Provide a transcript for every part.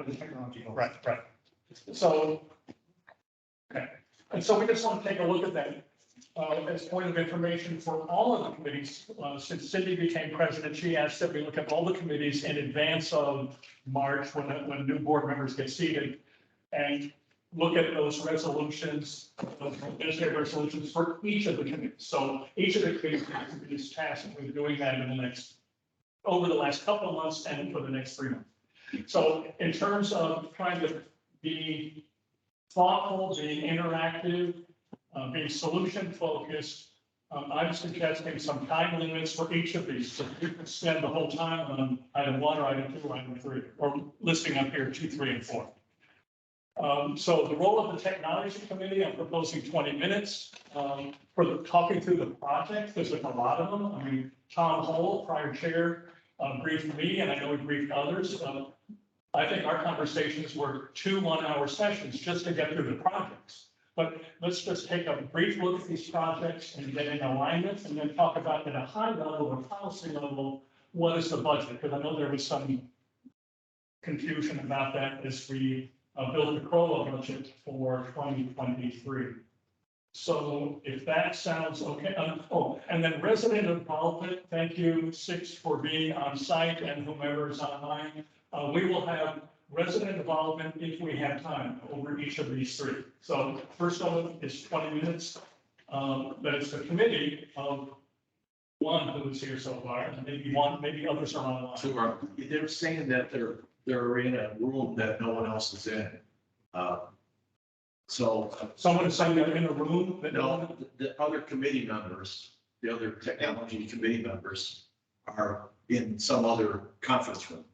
the technology goals. Right. So, okay, and so we just want to take a look at that as point of information for all of the committees. Since Cindy became president, she asked that we look at all the committees in advance of March when new board members get seated and look at those resolutions, those administrative resolutions for each of the committees. So each of the committees is tasked with doing that over the last couple of months and for the next 3 months. So in terms of trying to be thoughtful, being interactive, being solution focused, I'm suggesting some time limits for each of these. So you can spend the whole time on item 1 or item 2 or item 3, or listing up here 2, 3, and 4. So the role of the technology committee, I'm proposing 20 minutes for talking through the project. There's a lot of them. I mean, Tom Hull, prior chair, briefed me, and I know he briefed others. I think our conversations were 2 one-hour sessions just to get through the projects. But let's just take a brief look at these projects and get in alignment, and then talk about at a high level or policy level, what is the budget? Because I know there was some confusion about that as we built the CROA budget for 2023. So if that sounds okay, and then resident involvement, thank you, Six, for being on site and whomever is online. We will have resident involvement if we have time over each of these 3. So first one is 20 minutes, but it's the committee of 1 who is here so far, and maybe others are online. So they're saying that they're in a room that no one else is in. So Someone is saying they're in a room that no, the other committee members, the other technology committee members are in some other conference room.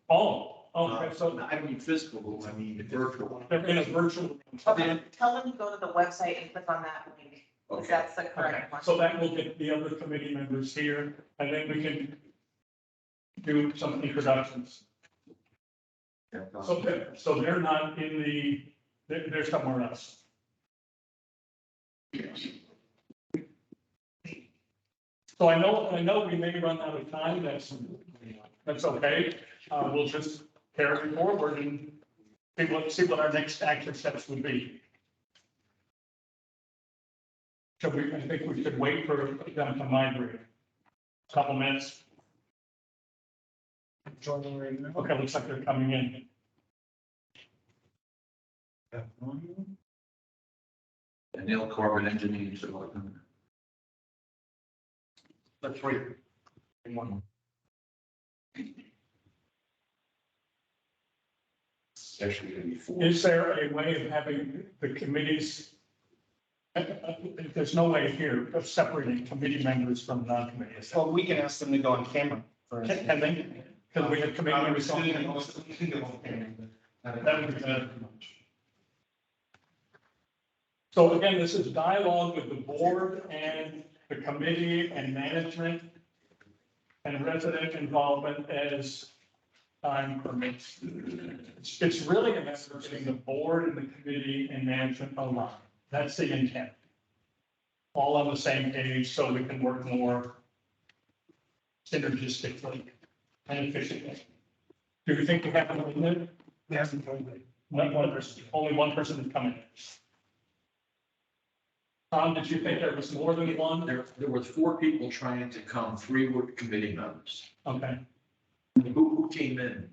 Okay, so I don't mean physical room, I mean virtual. they're in a virtual room. Okay, tell them to go to the website and click on that link, because Okay. that's the Okay, correct one. so that will get the other committee members here, and then we can do some introductions. So they're not in they're somewhere else. So I know we may run out of time, that's okay. We'll just carry forward and see what our next action steps would be. I think we should wait for them to migrate. Couple minutes. Joining right now. Okay, looks like they're coming in. And Neil Corbett engineering. That's 3. In 1. It's actually going to be 4. Is there a way of having the committees? There's no way here of separating committee members from non-committee. Well, we can ask them to go on camera. Can they? Because we have committee members on camera. That would be better. So again, this is dialogue with the board and the committee and management and resident involvement as time permits. It's really a matter of getting the board and the committee and management aligned. That's the intent. All on the same page so we can work more synergistically and efficiently. Do you think we have them in there? They haven't told me. Only one person is coming. Tom, did you think there was more than one? There was 4 people trying to come, 3 were committee members. Okay. Who came in,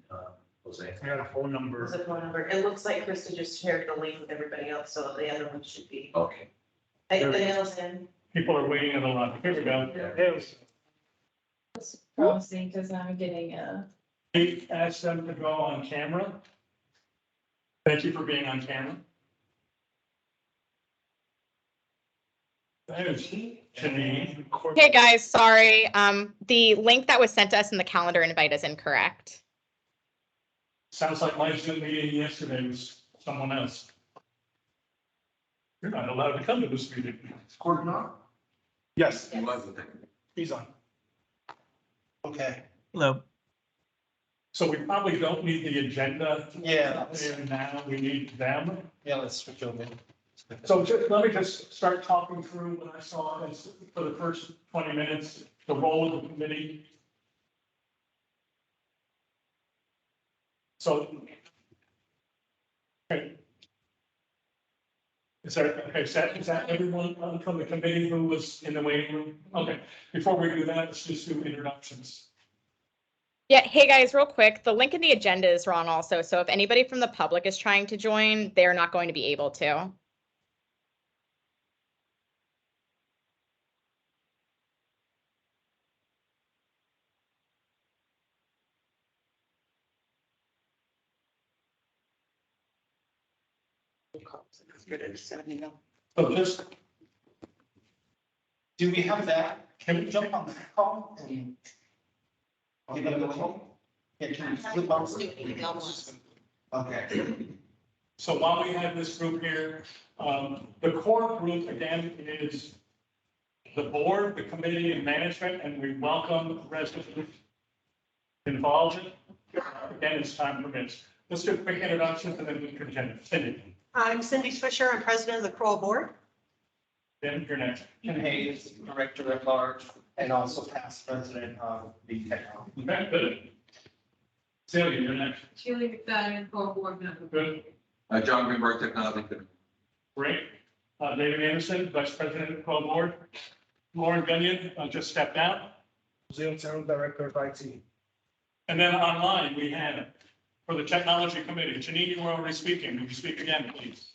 Jose? I got a phone number. There's a phone number. It looks like Krista just shared the link with everybody else, so the other one should be. Okay. Daniel's in. People are waiting in the line. Here we go. It's promising because I'm getting We asked them to go on camera. Thank you for being on camera. There's Janine. Hey guys, sorry. The link that was sent to us in the calendar invite is incorrect. Sounds like my Zoom meeting yesterday was someone else. You're not allowed to come to this meeting. Is Gordon on? Yes, He wasn't. he's on. Okay. Hello. So we probably don't need the agenda Yeah. there now. We need them. Yeah, let's switch over. So let me just start talking through what I saw as for the first 20 minutes, the role of the committee. So Okay. Is that everyone from the committee who was in the waiting room? Okay, before we do that, let's just do introductions. Yeah, hey guys, real quick, the link in the agenda is wrong also. So if anybody from the public is trying to join, they're not going to be able to. So just, Do we have that? Can we jump on that call? and give them the link? Yeah, can we flip on? Okay. so while we have this group here, the core group again is the board, the committee and management, and we welcome residents involved. Again, as time permits. Let's do a quick introduction and then we can continue. Cindy, I'm Cindy Swisher. I'm president of the CROA board. then you're next. Ken Hayes, Director at Large, and also past president of the technology. Okay, good. Celia, you're next. Julie McFadden, full board member. Good, John Greenberg, Technology. great. David Anderson, vice president of CROA board. Lauren Benyon just stepped out. Zero Director of IT. And then online, we have for the technology committee, Janine, you were already speaking. Would you speak again, please?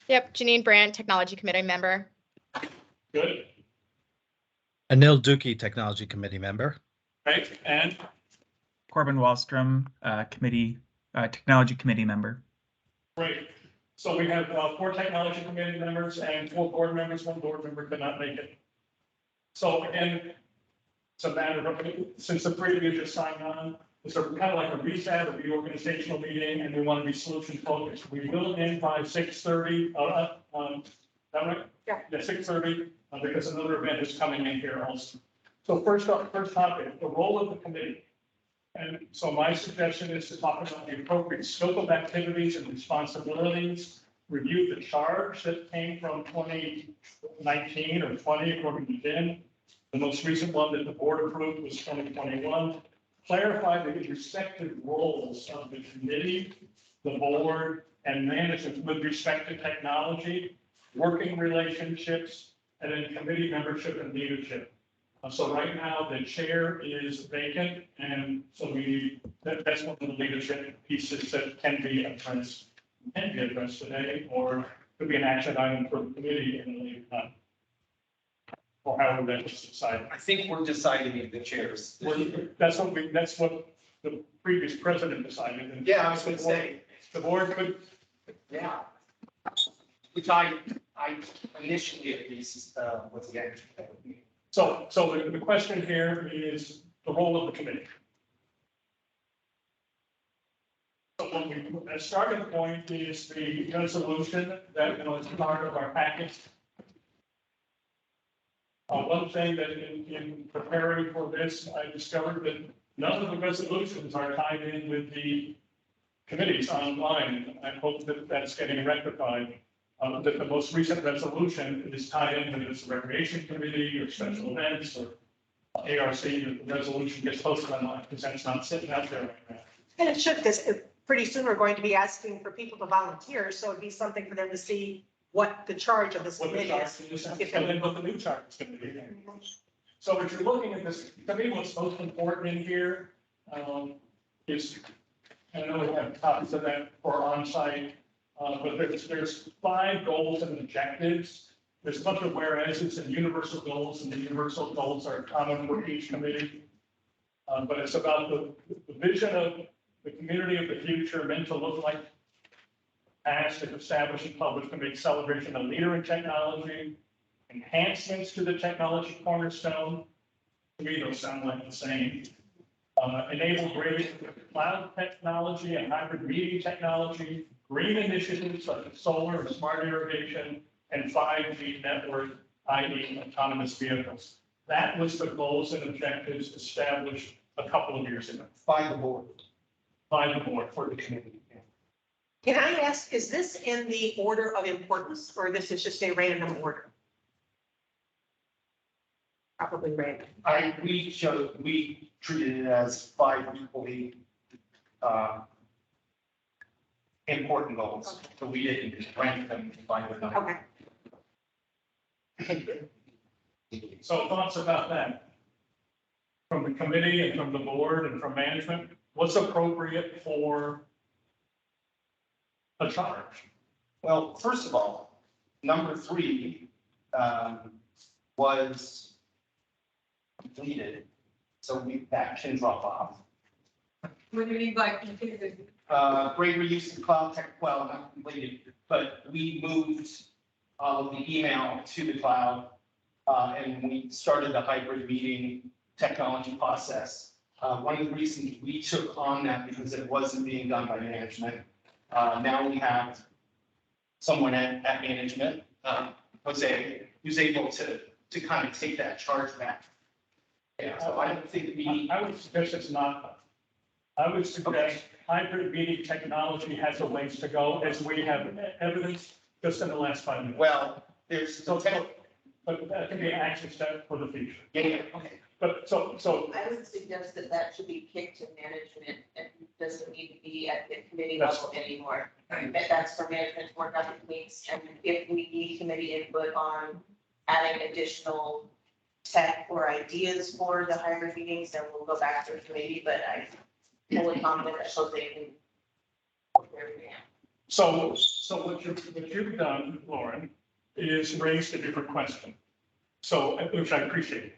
Yep, Janine Brandt, Technology Committee member. Good, Anil Dukey, Technology Committee member. great, and Corbin Wallstrom, Technology Committee member. great. So we have 4 technology committee members and 4 board members. 1 board member could not make it. So again, it's a matter of, since the 3 of you just signed on, it's a kind of like a reset, a reorganizational meeting, and we want to be solution focused. We will end by 6:30. That right? Yeah. Yeah, 6:30, because another event is coming in here also. So first topic, the role of the committee. And so my suggestion is to talk about the appropriate scope of activities and responsibilities, review the charge that came from 2019 or 20 according to Jim. The most recent one that the board approved was 2021. Clarify the respective roles of the committee, the board, and management with respect to technology, working relationships, and then committee membership and leadership. So right now, the chair is vacant, and so we need, that's one of the leadership pieces that can be addressed today, or could be an action item for the committee in a later time. Or however that was decided. I think we're deciding the chairs. That's what the previous president decided. And Yeah, I was gonna say, the board could, yeah. Which I initially at least, was against. so the question here is the role of the committee. So when we, a starting point is the resolution that was part of our package. One thing that in preparing for this, I discovered that none of the resolutions are tied in with the committees online. I hope that that's getting rectified. That the most recent resolution is tied in with this recreation committee or special events or ARC, that the resolution gets posted online because that's not sitting out there right now. And it should, because pretty soon we're going to be asking for people to volunteer. So it'd be something for them to see what the charge of this What the committee charge is. is, and then what the new charge is going to be. So if you're looking at this, to me, what's most important in here is, I know we have copies of that for on-site, but there's 5 goals and objectives. There's a bunch of whereases and universal goals, and the universal goals are common for each committee. But it's about the vision of the community of the future meant to look like past and establish and publish to make celebration a leader in technology, enhancements to the technology cornerstone. To me, those sound like the same. Enable greater cloud technology and hybrid meeting technology, green initiatives such as solar and smart irrigation, and 5G network, i.e. autonomous vehicles. That was the goals and objectives established a couple of years ago By the board. by the board. For the committee. Can I ask, is this in the order of importance or this is just a random order? Probably random. We treated it as 5 equally, important goals, so we didn't rank them by the number. Okay. So thoughts about that? From the committee and from the board and from management, what's appropriate for a charge? Well, first of all, number 3 was completed, so that can drop off. What do you mean by completed? Greater use of cloud tech, well, not completed, but we moved all of the email to the cloud. And we started the hybrid meeting technology process. One of the reasons we took on that because it wasn't being done by management. Now we have someone at management, Jose, who's able to kind of take that charge back. Yeah, so I don't think we. I would suggest it's not. I would suggest hybrid meeting technology has a ways to go, as we have evidence just in the last 5 minutes. Well, there's. But that can be an action step for the future. Yeah, okay. But so I would suggest that should be kicked to management and doesn't need to be at the committee That's- level anymore. That's for management to work on the needs, and if we need committee input on adding additional tech or ideas for the hybrid meetings, then we'll go back to the committee, but I'm fully confident that Jose can. work everything out. So what you've done, Lauren, is raised a different question. So, which I appreciate.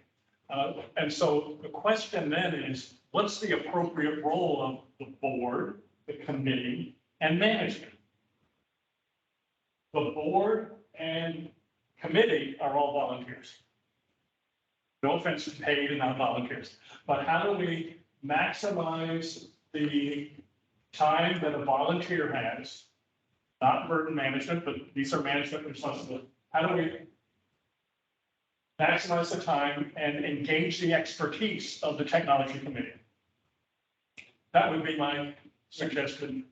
And so the question then is, what's the appropriate role of the board, the committee, and management? The board and committee are all volunteers. No offense to paid and not volunteers, but how do we maximize the time that a volunteer has? Not burden management, but these are management responsibilities. How do we maximize the time and engage the expertise of the technology committee? That would be my suggestion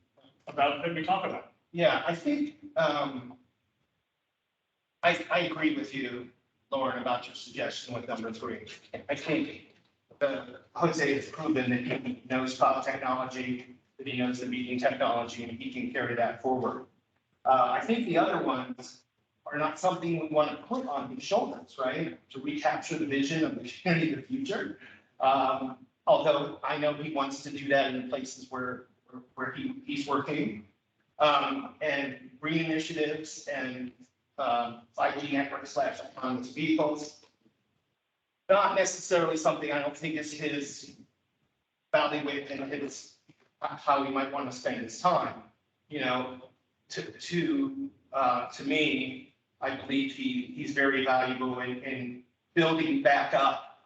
about that we talk about. Yeah, I think, I agree with you, Lauren, about your suggestion with number 3. I think Jose has proven that he knows cloud technology, that he knows the meeting technology, and he can carry that forward. I think the other ones are not something we want to put on his shoulders, right? To recapture the vision of the community of the future. Although I know he wants to do that in the places where he's working. And green initiatives and 5G networks / autonomous vehicles. Not necessarily something I don't think is his bailiwick and his how he might want to spend his time. You know, to me, I believe he's very valuable in building back up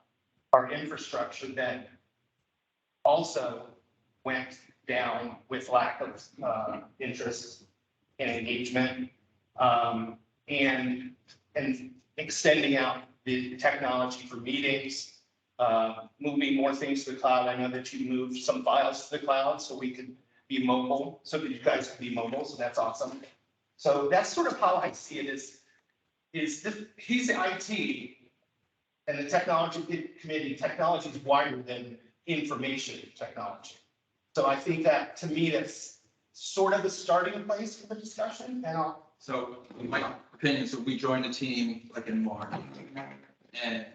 our infrastructure that also went down with lack of interest and engagement, and extending out the technology for meetings, moving more things to the cloud. I know that you moved some files to the cloud so we could be mobile, so that you guys could be mobile, so that's awesome. So that's sort of how I see it he's IT and the technology committee, technology is wider than information technology. So I think that, to me, that's sort of the starting place for the discussion, and So in my opinion, so we joined the team like in March. And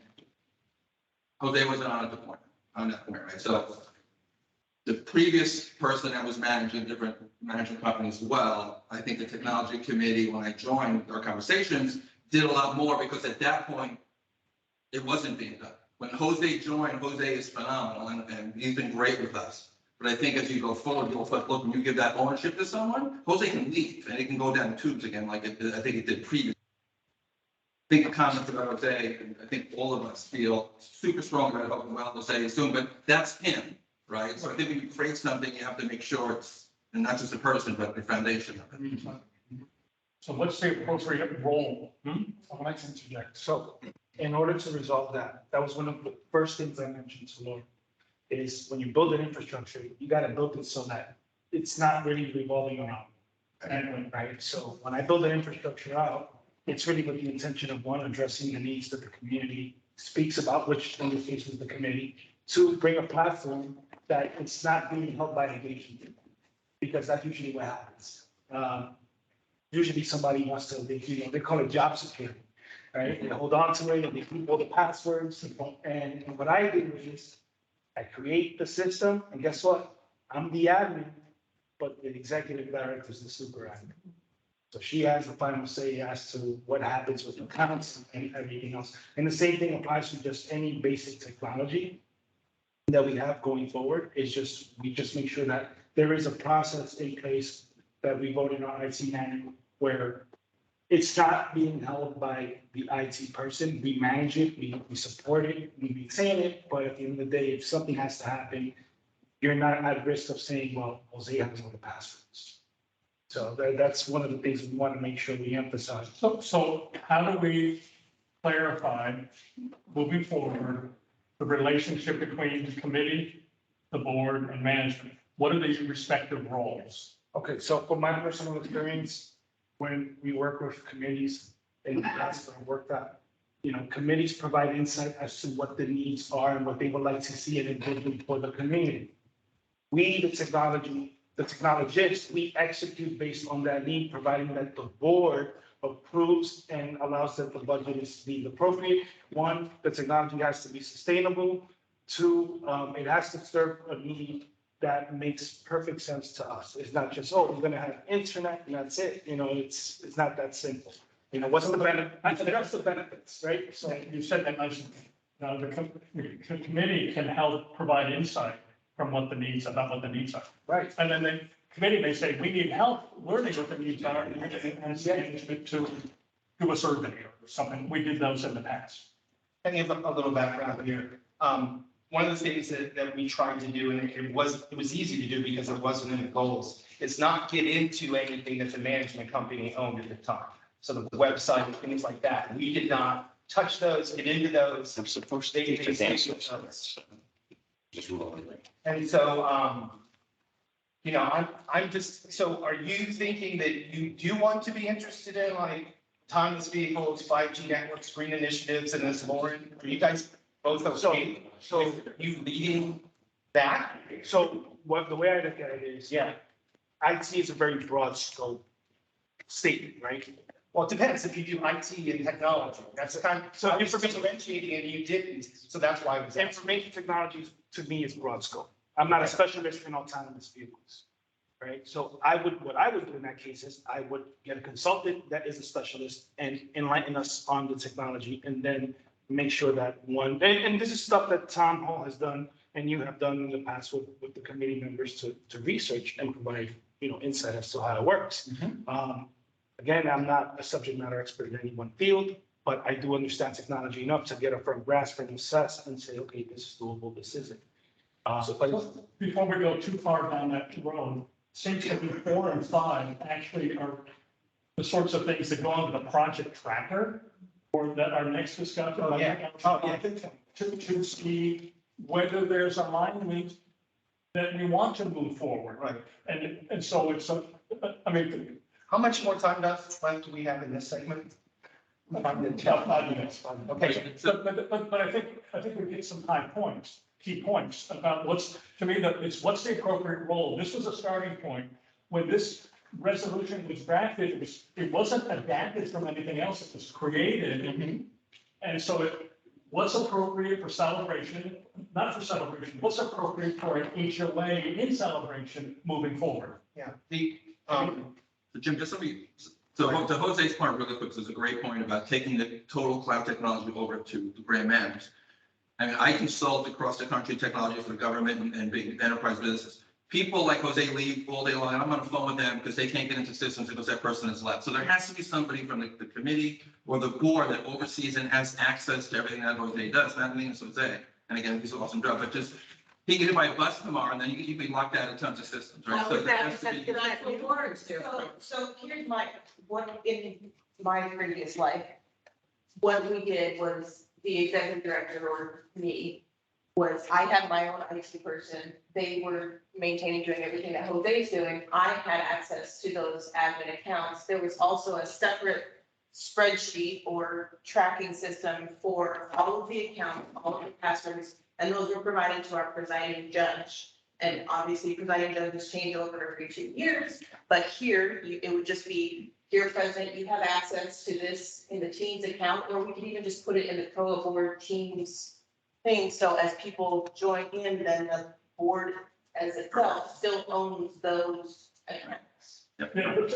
Jose wasn't on that point, right? So the previous person that was managing different management companies as well, I think the technology committee, when I joined our conversations, did a lot more because at that point, it wasn't being done. When Jose joined, Jose is phenomenal and he's been great with us. But I think as you go forward, you'll look, when you give that ownership to someone, Jose can leave and it can go down the tubes again, like I think it did previously. I think the comments about Jose, and I think all of us feel super strong about what Jose is doing, but that's him, right? So I think when you create something, you have to make sure it's, and not just a person, but the foundation of it. So what's the appropriate role? I would like to interject. So in order to resolve that, that was one of the first things I mentioned to Laura, is when you build an infrastructure, you got to build it so that it's not really revolving around. Right? So when I build an infrastructure out, it's really with the intention of, one, addressing the needs that the community speaks about, which in this case is the committee. Two, bring a platform that it's not being held by engagement, because that's usually what happens. Usually somebody wants to, they call it job security, right? They hold on to it and they keep all the passwords. And what I do is I create the system and guess what? I'm the admin, but the executive director is the super admin. So she has the final say as to what happens with accounts and everything else. And the same thing applies to just any basic technology that we have going forward. It's just, we just make sure that there is a process in place that we voted on IT manual where it's not being held by the IT person. We manage it, we support it, we maintain it, but at the end of the day, if something has to happen, you're not at risk of saying, well, Jose has all the passwords. So that's one of the things we want to make sure we emphasize. So how do we clarify moving forward the relationship between the committee, the board, and management? What are the respective roles? Okay, so from my personal experience, when we work with committees in the past, I worked at, committees provide insight as to what the needs are and what they would like to see in a vision for the community. We, the technologists, we execute based on that need, providing that the board approves and allows that the budget is deemed appropriate. One, the technology has to be sustainable. Two, it has to serve a need that makes perfect sense to us. It's not just, oh, we're gonna have internet and that's it. It's not that simple. What's the benefit? That's the benefits, right? So You said that nicely. Now, the committee can help provide insight from what the needs are. right. And then the committee may say, we need help learning what the needs are, and ask management to do a survey or something. We did those in the past. I give a little background here. One of the things that we tried to do, and it was easy to do because it wasn't in the goals, is not get into anything that the management company owned at the time. So the website and things like that, we did not touch those, get into those. I'm supposed to They teach a dance. Just rolling. And so, I'm just, so are you thinking that you do want to be interested in like autonomous vehicles, 5G networks, green initiatives, and this, Lauren? Are you guys both okay? So You leading that? So the way I look at it is, Yeah. IT is a very broad scope statement, right? Well, it depends if you do IT and technology. That's kind of, So I was differentiating and you didn't, so that's why I was asking. Information technology to me is broad scope. I'm not a specialist in autonomous vehicles, right? So what I would do in that case is I would get a consultant that is a specialist and enlighten us on the technology and then make sure that and this is stuff that Tom Hall has done and you have done in the past with the committee members to research and provide, insight as to how it works. Again, I'm not a subject matter expert in any one field, but I do understand technology enough to get a firm grasp and assess and say, okay, this is doable, this isn't. Before we go too far down that road, seems to be 4 and 5 actually are the sorts of things that go into the project tracker or that our next discussion. Oh, yeah. To see whether there's alignment that we want to move forward. Right. And so it's, How much more time left do we have in this segment? 5 minutes. Okay. But I think we get some key points about to me, what's the appropriate role? This was a starting point. When this resolution was drafted, it wasn't adapted from anything else. It was created. Mm-hmm. And so what's appropriate for celebration, not for celebration, what's appropriate for an HOA in celebration moving forward? Yeah. Jim, to Jose's point really quick, there's a great point about taking the total cloud technology over to the brand managers. I consult across the country technology for the government and big enterprise businesses. People like Jose leave all day long. I'm on the phone with them because they can't get into systems because that person has left. So there has to be somebody from the committee or the board that oversees and has access to everything that Jose does. Not anything Jose. And again, he's an awesome job, but just he can get by a bus tomorrow and then you be locked out of tons of systems, right? So there has to be. That's what Lauren's doing. So here's what in my previous life, what we did was the executive director or me I had my own IT person. They were maintaining, doing everything that Jose's doing. I had access to those admin accounts. There was also a separate spreadsheet or tracking system for all of the accounts, all of the passwords, and those were provided to our presiding judge. And obviously presiding judges change over every 2 years, but here, it would just be, dear president, you have access to this in the Teams account, or we could even just put it in the CROA board Teams thing. So as people join in, then the board as itself still owns those accounts. Yeah, but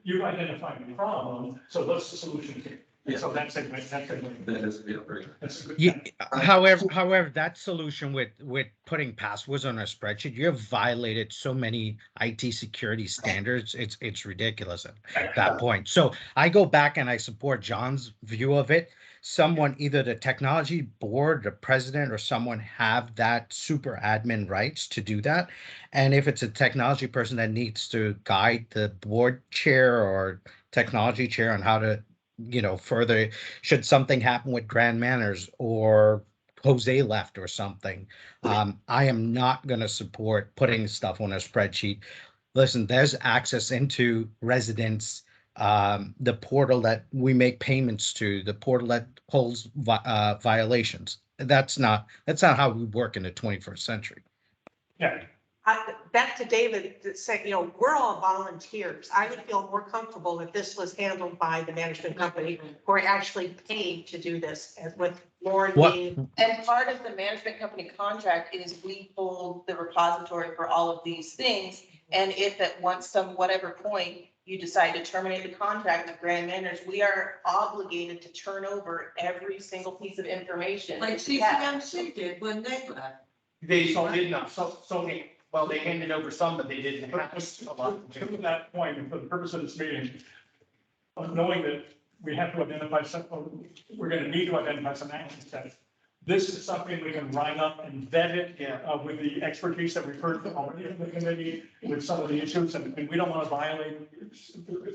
you've identified the problem, so what's the solution here? Yeah. So that's it, that's it. That is, yeah, very. That's a good. Yeah, however, that solution with putting passwords on a spreadsheet, you have violated so many IT security standards. It's ridiculous at that point. So I go back and I support John's view of it. Someone, either the technology board, the president, or someone have that super admin rights to do that. And if it's a technology person that needs to guide the board chair or technology chair on how to, further, should something happen with Grand Manners or Jose left or something, I am not going to support putting stuff on a spreadsheet. Listen, there's access into residents, the portal that we make payments to, the portal that holds violations. That's not how we work in the 21st century. Yeah, Back to David, that said, we're all volunteers. I would feel more comfortable if this was handled by the management company who are actually paid to do this, as with Lauren What- being. And part of the management company contract is we hold the repository for all of these things. And if at whatever point you decide to terminate the contract with Grand Manners, we are obligated to turn over every single piece of information. Like CCMC did when they left. They did not, well, they handed over some, but they didn't have a lot. to that point, and for the purpose of this meeting, knowing that we have to identify we're going to need to identify some action steps. This is something we can write up and vet it with the expertise that we've heard from already in the committee with some of the issues, and we don't want to violate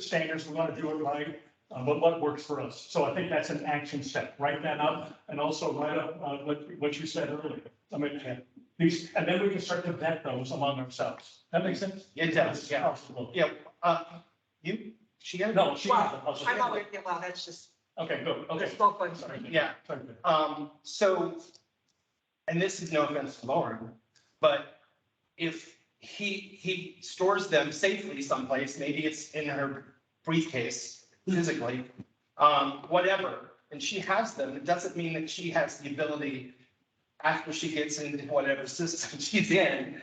standards. We want to do it right, but what works for us. So I think that's an action step. Write that up, and also write up what you said earlier. I mean, and then we can start to vet those among ourselves. That makes sense? It does, yeah. Possible. Yeah, she had? No, she. Well, I'm already, well, that's just. Okay, good. Okay. Spoke one. Sorry. Yeah. Sorry. So, and this is no offense to Lauren, but if he stores them safely someplace, maybe it's in her briefcase physically, whatever, and she has them, it doesn't mean that she has the ability after she gets into whatever system she's in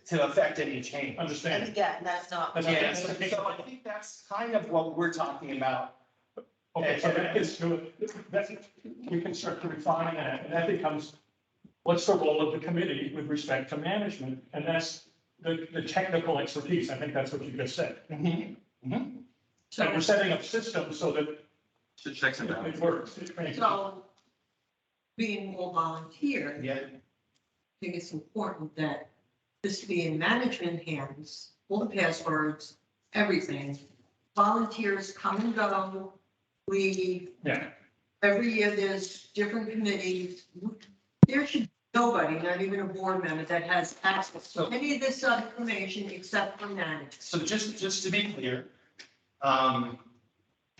to affect any change. Understand. And yeah, and that's not. Yeah, so I think that's kind of what we're talking about. Okay, so that is good. We can start to refine that, and that becomes, what's the role of the committee with respect to management? And that's the technical expertise. I think that's what you just said. Mm-hmm. Mm-hmm. So we're setting up systems so that To checks and it balances. works. So being more volunteer, Yeah, I think it's important that this be in management hands, all the passwords, everything. Volunteers come and go. Yeah. Every year there's different committees. There should be nobody, not even a board member, that has access to any of this information except for management. so just to be clear,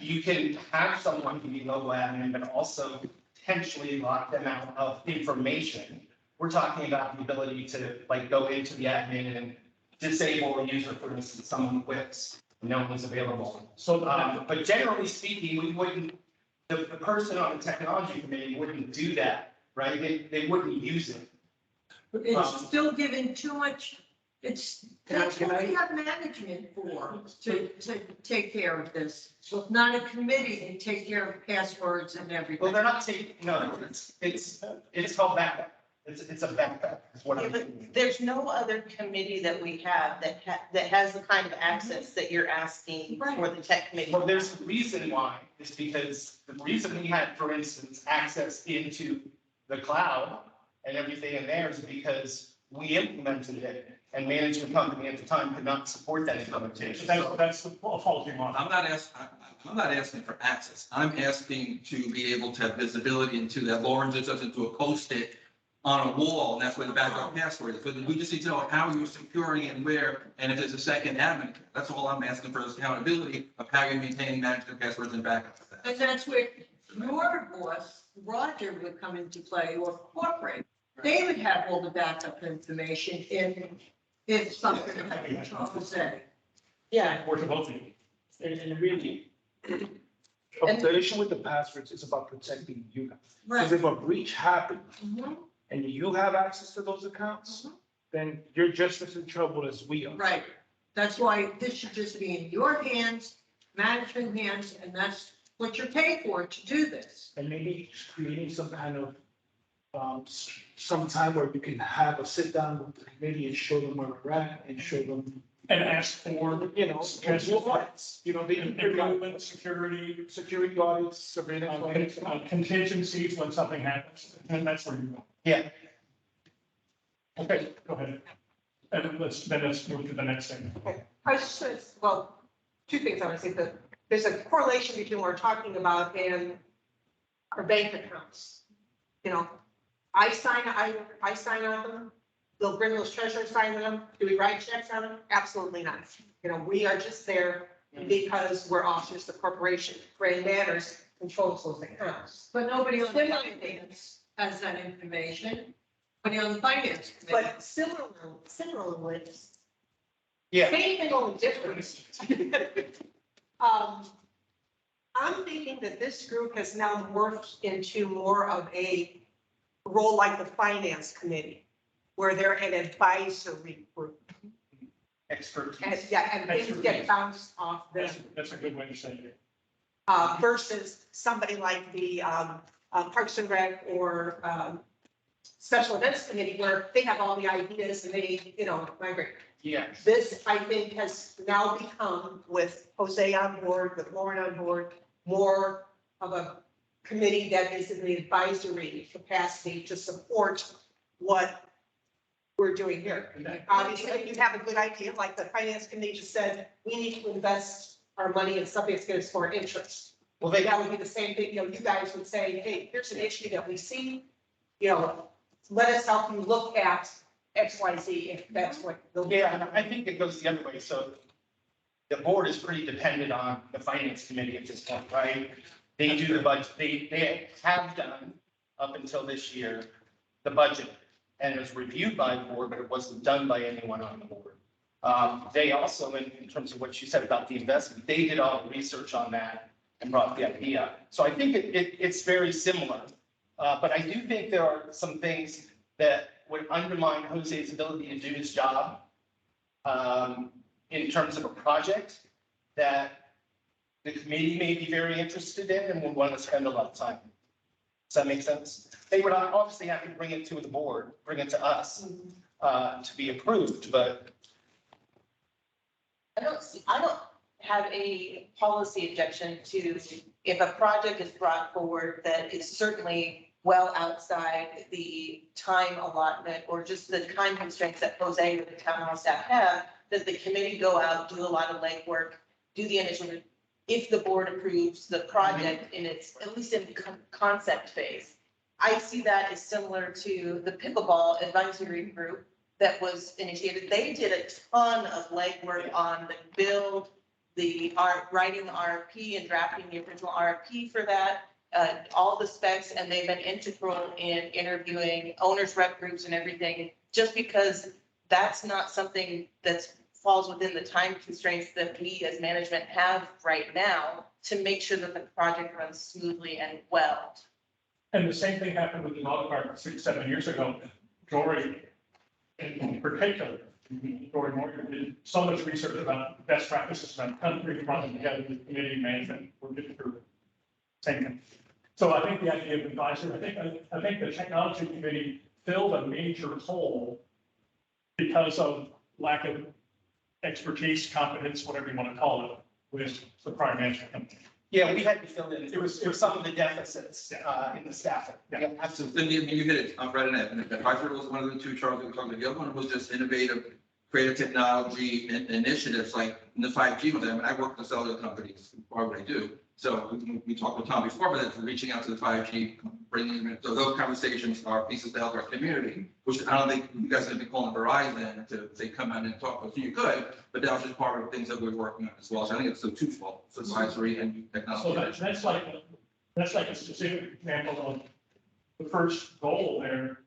you can have someone who be local admin, but also potentially lock them out of information. We're talking about the ability to like go into the admin and disable a user, for instance, someone quits, no one's available. So, But generally speaking, we wouldn't, the person on the technology committee wouldn't do that, right? They wouldn't use it. It's still given too much, that's what we have management for, to take care of this. So not a committee to take care of passwords and Well, everything. they're not taking, no, it's called backup. It's a backup, is what Yeah, I'm but thinking. there's no other committee that we have that has the kind of access that you're asking for the tech committee. Well, there's a reason why, is because the reason we had, for instance, access into the cloud and everything in there is because we implemented it and management company at the time could not support that implementation. that's the faulty model. I'm not asking for access. I'm asking to be able to have visibility into that. Lauren just doesn't do a post-it on a wall, and that's where the backup password is. But we just need to know how you're securing it and where, and if there's a second admin. That's all I'm asking for, is accountability of how you're maintaining management passwords and backup. And that's where your boss, Roger, would come into play, or corporate. They would have all the backup information if something happened, I would say. Yeah, Or to both of you. And really, the issue with the passwords is about protecting you guys. Because if a breach happens Mhm. and you have access to those accounts, then you're just as in trouble as we are. Right. That's why this should just be in your hands, management hands, and that's what you're paid for, to do this. And maybe creating some kind of, some time where we can have a sit down with the committee and show them where we're at and show them, And ask for, you know, schedule audits, you know, they improvement, security, security audits, surveillance audits. contingencies when something happens, and that's where you go. Yeah, Okay, go ahead. And then let's move to the next thing. I was just, well, two things I want to say, that there's a correlation between what we're talking about and our bank accounts. You know, I sign on them, Bill Brindle's treasurer sign them, do we write checks on them? Absolutely not. You know, we are just there because we're officers of the corporation. Grand Manners controls those accounts. But nobody on the finance has that information. Nobody on the finance committee. But similarly, yeah. same thing, only different. I'm thinking that this group has now morphed into more of a role like the finance committee, where they're an advisory group. Expertise. And things get bounced off them, That's a good way to say it. versus somebody like the Parks and Rec or Special Events Committee, where they have all the ideas and they, you know, migrate. Yes. This, I think, has now become, with Jose on board, with Lauren on board, more of a committee that is in the advisory capacity to support what we're doing here. Obviously, if you have a good idea, like the finance committee just said, we need to invest our money in something that's going to score interest. Well, That would be the same thing, you know, you guys would say, hey, here's an issue that we see, you know, let us help you look at X, Y, Z, if that's what. Yeah, and I think it goes the other way. So the board is pretty dependent on the finance committee at this point, right? They do the budget, they have done up until this year, the budget. And it was reviewed by the board, but it wasn't done by anyone on the board. They also, in terms of what you said about the investment, they did all the research on that and brought the idea. So I think it's very similar. But I do think there are some things that would undermine Jose's ability to do his job in terms of a project that the committee may be very interested in and would want to spend a lot of time. Does that make sense? They would obviously have to bring it to the board, bring it to us to be approved, but. I don't have a policy objection to if a project is brought forward that is certainly well outside the time allotment or just the time constraints that Jose or the town hall staff have, that the committee go out, do a lot of legwork, do the initial, if the board approves the project in its, at least in concept phase. I see that as similar to the pickleball advisory group that was initiated. They did a ton of legwork on the build, writing the RFP and drafting the original RFP for that, all the specs, and they've been integral in interviewing owners rep groups and everything, just because that's not something that falls within the time constraints that we as management have right now to make sure that the project runs smoothly and well. And the same thing happened with the law department 6-7 years ago. Dory, in particular, Dory Morgan did so much research about best practices around the country, running together with committee management, we're getting through it. Same thing. So I think the idea of advisory, I think the technology committee filled a major hole because of lack of expertise, competence, whatever you want to call it, with the prior management company. Yeah, we had to fill in, it was some of the deficits in the staffing. Yeah, absolutely. Then you hit it, I'm right on it. And the advisory was one of the two, Charles, we were talking about. The other one was just innovative, creative technology initiatives like the 5G with them. And I work with cellular companies, why would I do? So we talked with Tom before, but that's reaching out to the 5G, bringing them in. So those conversations are pieces to help our community, which I don't think you guys are going to be calling Verizon to say, come out and talk to us. You could, but that was just part of the things that we're working on as well. So I think it's so twofold, so advisory and technology. So that's like a specific example of the first goal there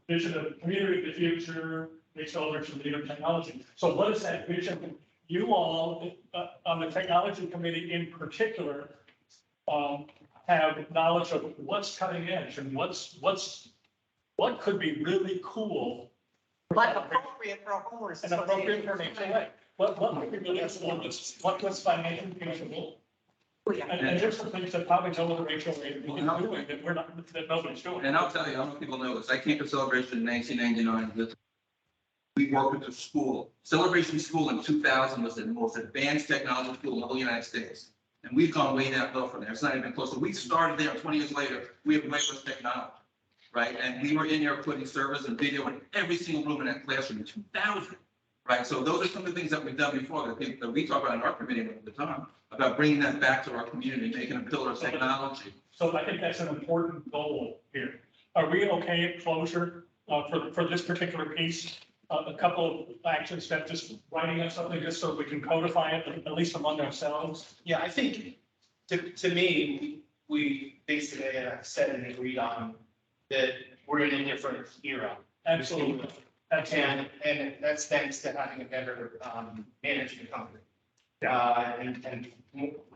vision of community of the future, acceleration of leader technology. So what is that vision? You all, on the technology committee in particular, have knowledge of what's cutting edge and what could be really cool. But appropriate for a homeowners. And appropriate for nature, what would be really cool, what's financially feasible. And there's some things that probably no other HOA is doing that we're not, that nobody's doing. And I'll tell you, I don't know if people know this, I came to Celebration in 1999. We worked with the school. Celebration School in 2000 was the most advanced technology school in the whole United States. And we've gone way downhill from there. It's not even close. So we started there 20 years later. We have wireless technology, right? And we were in there putting servers and video in every single room in that classroom in 2000, right? So those are some of the things that we've done before that we talk about in our committee at the time, about bringing that back to our community, making a pillar of technology. So I think that's an important goal here. Are we okay at closure for this particular piece? A couple of action steps, just writing up something just so we can codify it, at least among ourselves. Yeah, I think, to me, we basically said and agreed on that we're in a different era. Absolutely. And that's thanks to having a better management company. And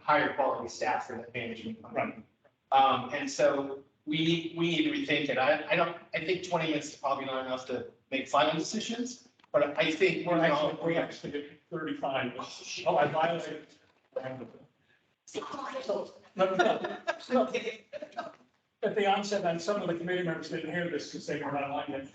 higher quality staff for that management company. And so we need to rethink it. I think 20 minutes is probably not enough to make final decisions, but I think We're actually at 35. Oh, I violated. At the onset, and some of the committee members didn't hear this because they were not on it,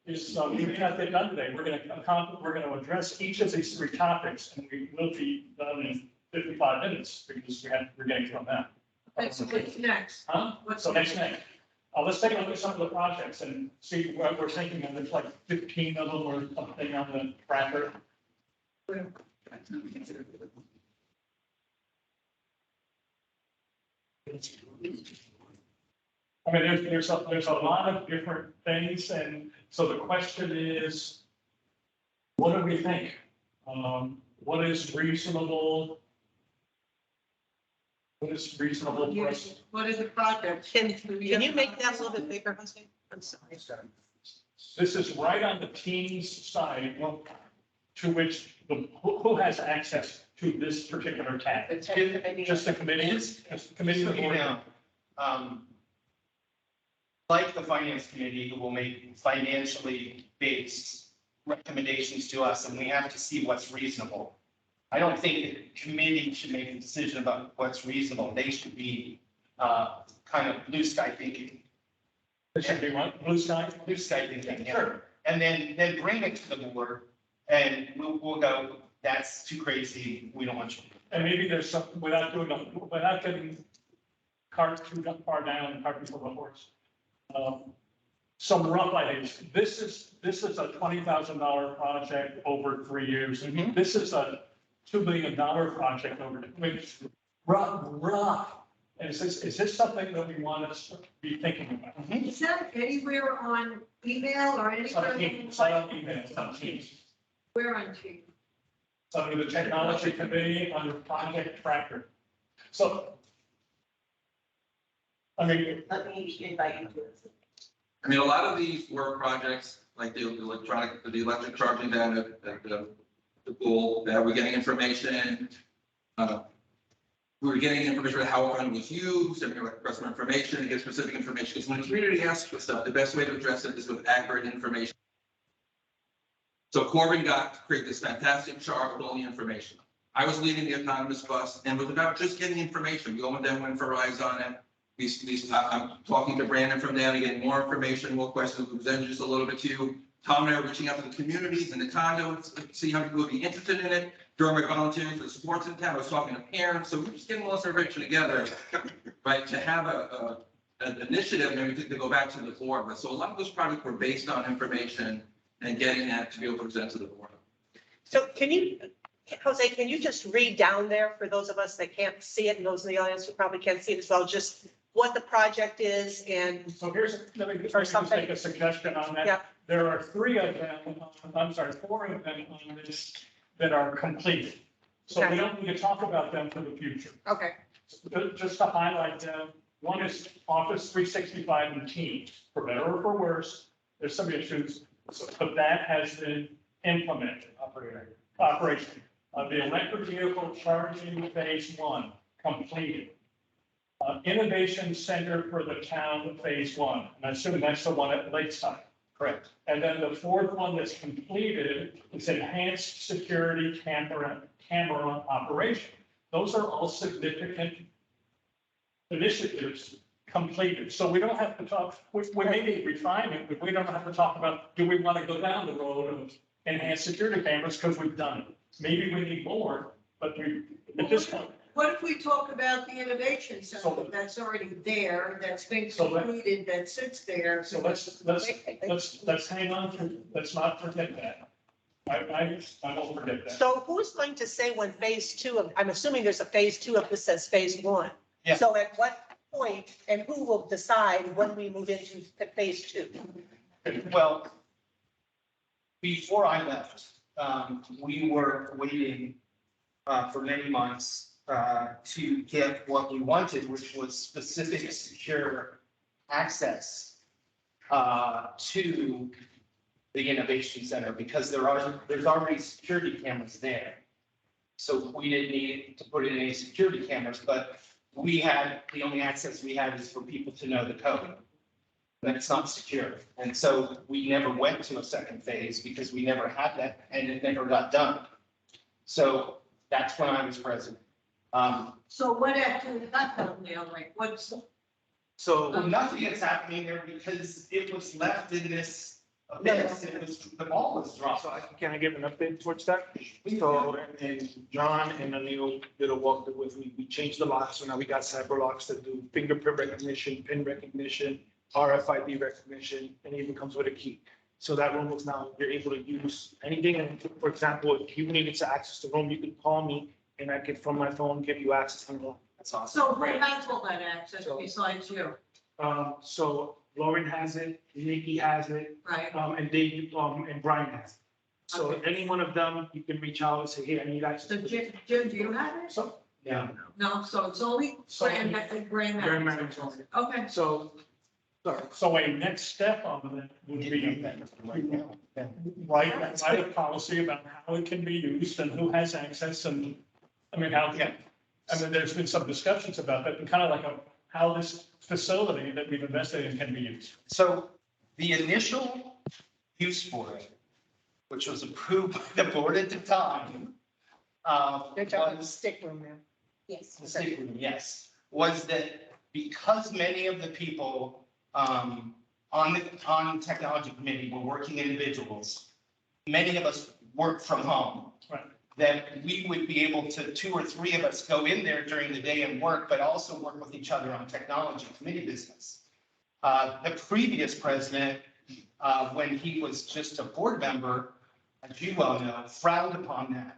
is we may not get done today. We're going to address each of these three topics, and we will be done in 55 minutes because we're getting from that. What's next? Huh? So next. Let's take a look at some of the projects and see what we're thinking of. There's like 15 of them or something on the tracker. I mean, there's a lot of different things, and so the question is, what do we think? What is reasonable? What is reasonable for us? What is the project? Can you make that a little bit bigger, Jose? I'm sorry. This is right on the team's side, to which who has access to this particular tab? Just the committee, just the committee. So, you know, like the finance committee, who will make financially based recommendations to us, and we have to see what's reasonable. I don't think the committee should make a decision about what's reasonable. They should be kind of blue sky thinking. It should be what? Blue sky? Blue sky thinking, yeah. Sure. And then bring it to the board, and we'll go, that's too crazy, we don't want you. And maybe there's some, without getting cart too far down and cart before the horse. Some rough ideas. This is a $20,000 project over 3 years. Mhm. This is a $2 million project over, rough. And is this something that we want to be thinking about? Is that anywhere on email or anywhere? It's on email, it's on Teams. Where on Teams? It's under the technology committee, under project tracker. So, I mean, Let me invite you to this. I mean, a lot of these work projects, like the electric charging down at the pool, that we're getting information. We were getting information about how it was used, and we request more information, and get specific information. Because when the community asks for stuff, the best way to address it is with accurate information. So Corbin got to create this fantastic chart with all the information. I was leading the autonomous bus, and it was about just getting information. We all went down, went for rides on it. I'm talking to Brandon from there to get more information, more questions. We presented just a little bit to you. Tom and I are reaching out to the communities and the condos to see how people would be interested in it. During my volunteering for the sports in town, I was talking to parents. So we're just getting all this information together, right, to have an initiative and everything to go back to the board with. So a lot of those projects were based on information and getting that to be able to present to the board. So can you, Jose, can you just read down there for those of us that can't see it and those in the audience who probably can't see it as well, just what the project is and. so let me just make a suggestion on that. Yeah. There are 4 of them on this that are complete. So we don't need to talk about them for the future. Okay. Just to highlight them, one is Office 365 and Teams, for better or for worse. there's some issues, but that has been implemented. Operation. The electric vehicle charging phase 1 completed. Innovation Center for the Town phase 1, and I assume that's the one at Lakeside. Correct. And then the fourth one that's completed is enhanced security camera operation. Those are all significant initiatives completed. So we don't have to talk, we may be refining, but we don't have to talk about, do we want to go down the road of enhanced security cameras because we've done it. Maybe we need more, but we, at this point. What if we talk about the innovation center So- that's already there, that's been So let- completed, that sits there? So let's hang on to, let's not forget that. I won't forget that. So who's going to say when phase 2 of, I'm assuming there's a phase 2 of this says phase 1. Yeah. So at what point and who will decide when we move into phase 2? Well, before I left, we were waiting for many months to get what we wanted, which was specific secure access to the Innovation Center, because there's already security cameras there. So we didn't need to put in any security cameras, but the only access we had is for people to know the code. That it's not secure. And so we never went to a second phase because we never had that and it never got done. So that's when I was president. So what actually happened there, like, what's, So nothing is happening there because it was left in this abyss. It was, the ball was dropped. So can I give an update towards that? So, and John and Anil did a walkthrough with me. We changed the locks. So now we got cyber locks that do fingerprint recognition, pin recognition, RFID recognition, and even comes with a key. So that room is now, you're able to use anything. And for example, if you needed to access the room, you could call me and I could, from my phone, give you access to the room. That's awesome. so who has all that access besides you, So Lauren has it, Nikki has it, right? and Dave, and Brian has it. So Okay. any one of them, you can reach out and say, hey, I need access. So to this. Jim, do you have it? So, Yeah. No, so it's only grand, grand. Grand Management only. Okay, So, sorry. So a next step on that would be write a policy about how it can be used and who has access and, I mean, how, I mean, there's been some discussions about that and kind of like how this facility that we've invested in can be used. So the initial use for it, which was approved by the board at the time, was Stick room now. Yes. the state room, yes, was that because many of the people on the technology committee were working individuals, many of us work from home. Right. That we would be able to, 2 or 3 of us go in there during the day and work, but also work with each other on technology committee business. The previous president, when he was just a board member, as you well know, frowned upon that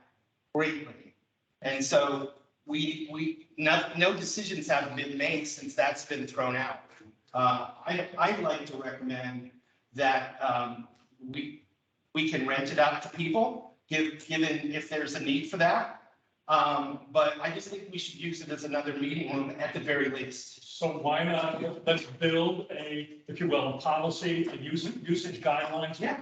greatly. And so no decisions have been made since that's been thrown out. I'd like to recommend that we can rent it out to people, given if there's a need for that. But I just think we should use it as another meeting room at the very least. So why not, let's build if you will, a policy, a usage guidelines. Yeah.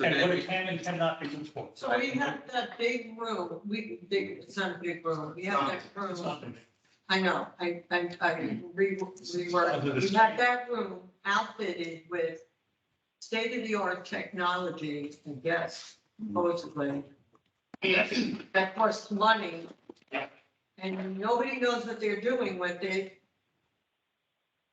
And what it can and cannot be used for. so we have that big room, it's not a big room, we have that It's room, not big. I know, I reworked, we have that room outfitted with state-of-the-art technology, I guess, supposedly. That costs money. Yeah. And nobody knows what they're doing with it.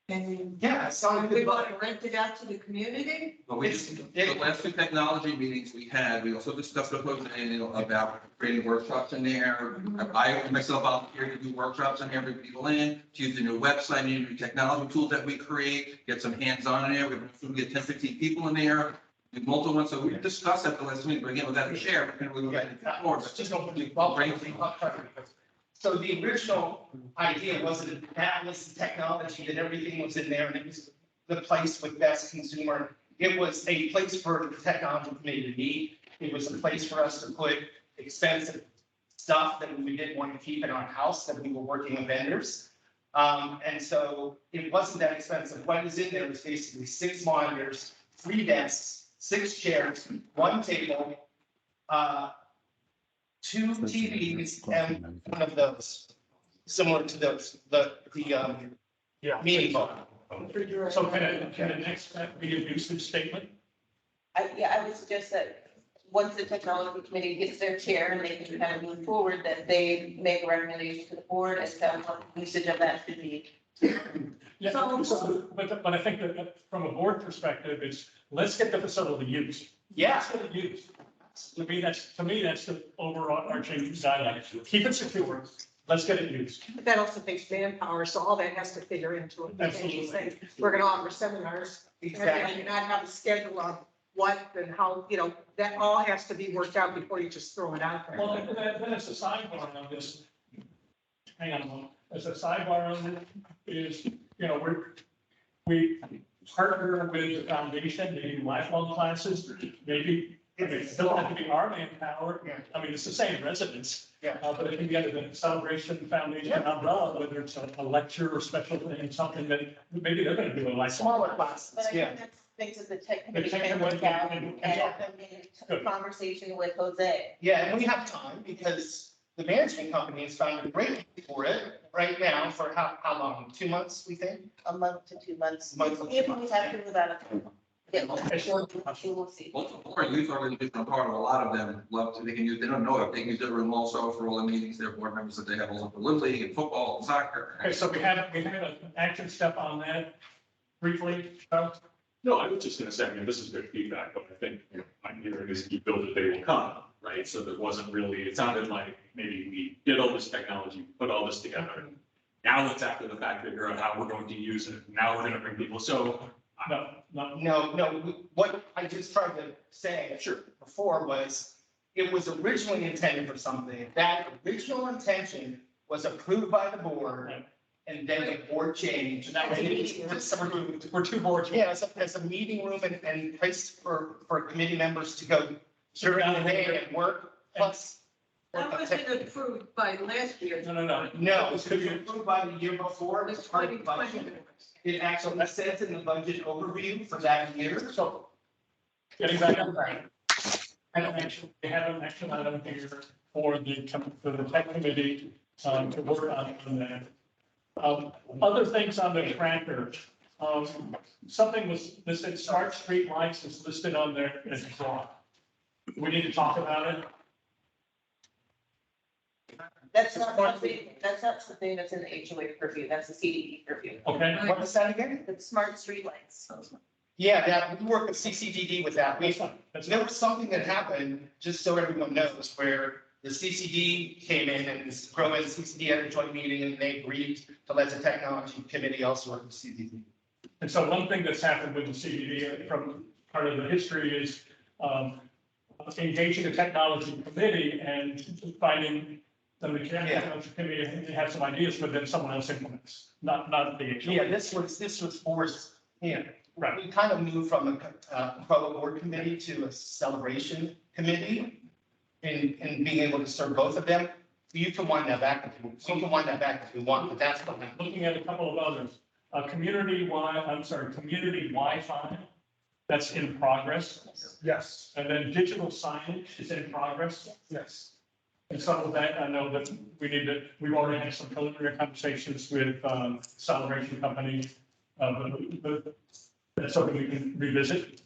And Yeah, it sounds we good. want to rent it out to the community? But we just, the last 2 technology meetings we had, we also discussed about creating workshops in there. I myself volunteered to do workshops in there, bring people in, to use the new website, new technology tools that we create, get some hands-on in there. We're going to get 10, 15 people in there, do multiple ones. So we discussed at the last meeting, but again, without a share, we're going to get more. But Just open So the original idea wasn't that was the technology, that everything was in there and it was the place with best consumer. It was a place for the technology committee to meet. It was a place for us to put expensive stuff that we didn't want to keep in our house, that we were working with vendors. And so it wasn't that expensive. What is in there is basically 6 monitors, 3 desks, 6 chairs, 1 table, 2 TVs, and one of those, similar to those, the Yeah. meeting hall. So can the next step be a usage statement? I would suggest that once the technology committee gets their chair and they can kind of move forward, that they make a recommendation to the board as to what usage of that should be. Yeah, but I think that from a board perspective, it's, let's get the facility used. Yeah. Let's get it used. To me, that's the overarching guideline. Keep it secure. Let's get it used. But that also takes manpower, so all that has to figure into it. You can't just say, we're gonna offer seminars, and Exactly. not have a schedule of what and how, that all has to be worked out before you just throw it out there. Well, then it's a sidebar on this. Hang on a moment. As a sidebar on it is, we partner with the foundation, maybe lifelong classes, maybe, it doesn't have to be our manpower. I mean, it's the same residents. Yeah. But it can be under the Celebration Foundation umbrella, whether it's a lecture or special thing, something that maybe they're gonna do a lifelong. Smaller classes, But I yeah. think that's things that the tech committee tech can look committee at can- and have them in conversation with Jose. Yeah, and we have time because the management company has found a great for it right now for how long? 2 months, we think? A month to 2 months. Month to 2 If we months, have to move out of. Yeah, we'll see. Well, our youth organization, a part of a lot of them love to, they can use, they don't know it, they can use their room also for all the meetings, their board members that they have also for Little League and football and soccer. Okay, so we have an action step on that briefly. No, I was just gonna say, this is good feedback, but I think, I'm hearing is you build it, they will come, right? So there wasn't really, it sounded like maybe we did all this technology, put all this together. Now let's after the fact figure out how we're going to use it. Now we're gonna bring people, so. No, what I just tried to say before was, it was originally intended for something. That original intention was approved by the board, and then the board changed. And that was It's approved. for 2 boards. Yeah, as a meeting room and place for committee members to go during the day and work, plus. That wasn't approved by last year. No. No, it was approved by the year before, It's as part of the budget. 2020. It actually says in the budget overview for that year. So, getting back on that. We have an action item here for the tech committee, to work on that. Other things on the tracker, something was listed, smart street lights is listed on there as a CROA. We need to talk about it. That's not something that's in the HOA purview, that's the CDD purview. Okay, What was that again? The smart streetlights. Yeah, that, we work with CCDD with that. that's fine. That's There was something that happened, just so everyone knows, where the CCD came in and this CROA and CCD had a joint meeting and they agreed to let the technology committee also work with CCD. And so one thing that's happened with the CDD from part of the history is engaging the technology committee and finding the mechanical committee have some ideas, but then someone else implements, not the HOA. Yeah, this was forced, Right. we kind of moved from a CROA board committee to a celebration committee and being able to serve both of them. You can wind that back if you want, but that's what I'm. Looking at a couple of others, community Wi-Fi, that's in progress. Yes, And then digital signage is in progress. yes. And some of that, I know that we've already had some preliminary conversations with celebration companies. But that's something we can revisit.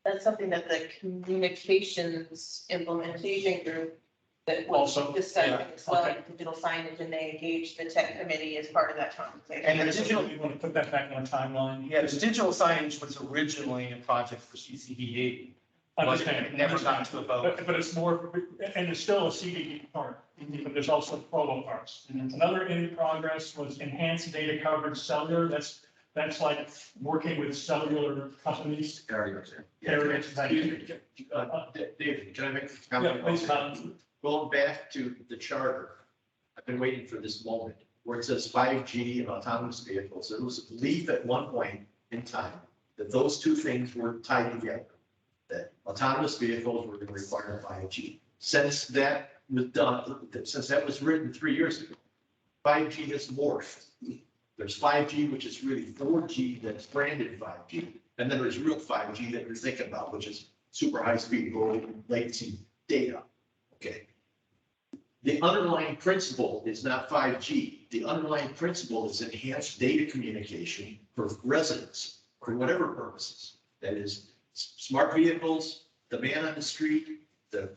That's something that the communications implementation group that was Also, discussing as well, okay. digital signage, and they engaged the tech committee as part of that conversation. And the digital, You want to put that back on a timeline? yeah, the digital signage was originally a project for CCDD. Understand. It never got to a vote. But it's more, and there's still a CDD part, but there's also CROA parts. Another in progress was enhanced data coverage cellular. That's like working with cellular companies. Carriers. Carriers. David, can I make a Yeah, comment? please, Going back to the charter, I've been waiting for this moment where it says 5G and autonomous vehicles. It was believed at one point in time that those two things were tied together, that autonomous vehicles were going to require 5G. Since that was done, since that was written 3 years ago, 5G has morphed There's 5G, which is really 4G that's branded 5G. And then there's real 5G that you're thinking about, which is super high speed, low latency data. Okay. The underlying principle is not 5G. The underlying principle is enhanced data communication for residents, for whatever purposes. That is smart vehicles, the man on the street, the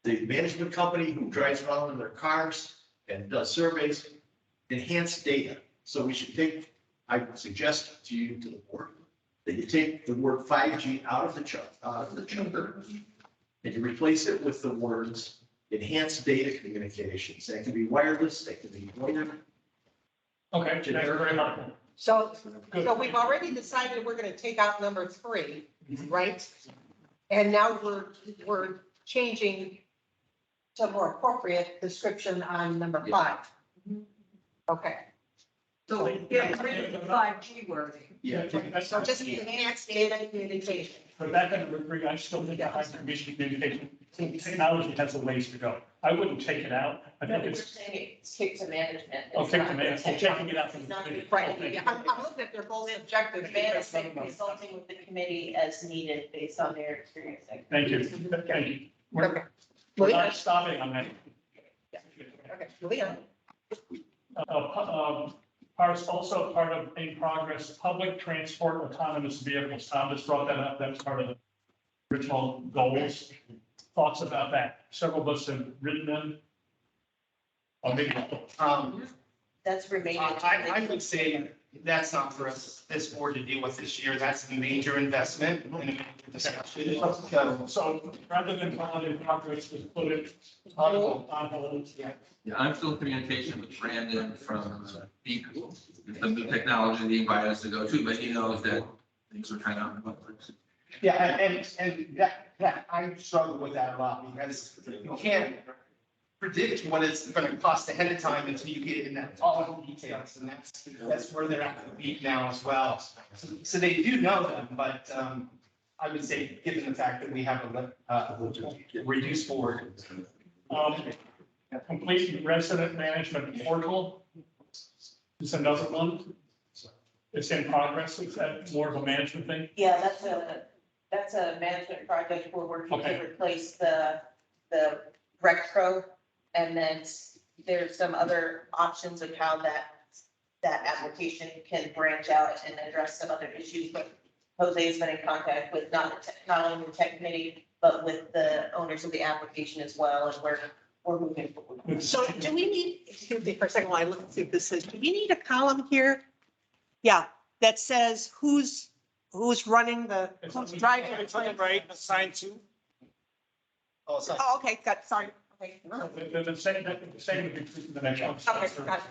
management company who drives around in their cars and does surveys, enhanced data. So we should take, I would suggest to you, to the board, that you take the word 5G out of the charter, and you replace it with the words enhanced data communications. That can be wireless, that can be wired. Okay, that's very helpful. So we've already decided we're gonna take out number 3, right? And now we're changing to a more appropriate description on number 5. Okay, So get rid of the 5G wording. Yeah. so just enhanced data communication. For that number 3, I still think the high speed communication technology has a ways to go. I wouldn't take it out. I No, think we're it's, saying it's kick to management. oh, It's kick not to management, the taking it out from the technology. committee. Right, yeah, I'm looking at their both subjective. The management consulting with the committee as needed based on their experience. Thank you, thank you. We're, Okay. we're Moving on. not stopping on that. Okay, moving on. Also part of in progress, public transport autonomous vehicles. Tom just brought that up. That's part of the original goals. Thoughts about that? Several of us have written them. Or maybe, That's remaining. I would say that's not for us, this board to deal with this year. That's a major investment in a major discussion. so rather than call it in progress, just put it on hold. Yeah. Yeah, I'm still in communication with Brandon from Beak, the new technology he invited us to go to, but he knows that things are kind of. Yeah, and that, I struggle with that a lot because you can't predict what it's gonna cost ahead of time until you get in that all the details, and that's where they're at the beat now as well. So they do know them, but, I would say, given the fact that we have a reduced board. Complete resident management portal is another one. It's in progress. Is that more of a management thing? Yeah, that's a management project. We're working to Okay. replace the RecPro. And then there's some other options of how that application can branch out and address some other issues. But Jose's been in contact with not only the tech committee, but with the owners of the application as well, and we're moving forward. So do we need, excuse me for a second while I look and see if this says, do we need a column here? Yeah, that says who's running who's driving? It's on the right, assigned to. Oh, so Oh, okay, got, sorry. Okay. The same would be true for the next one. Okay, got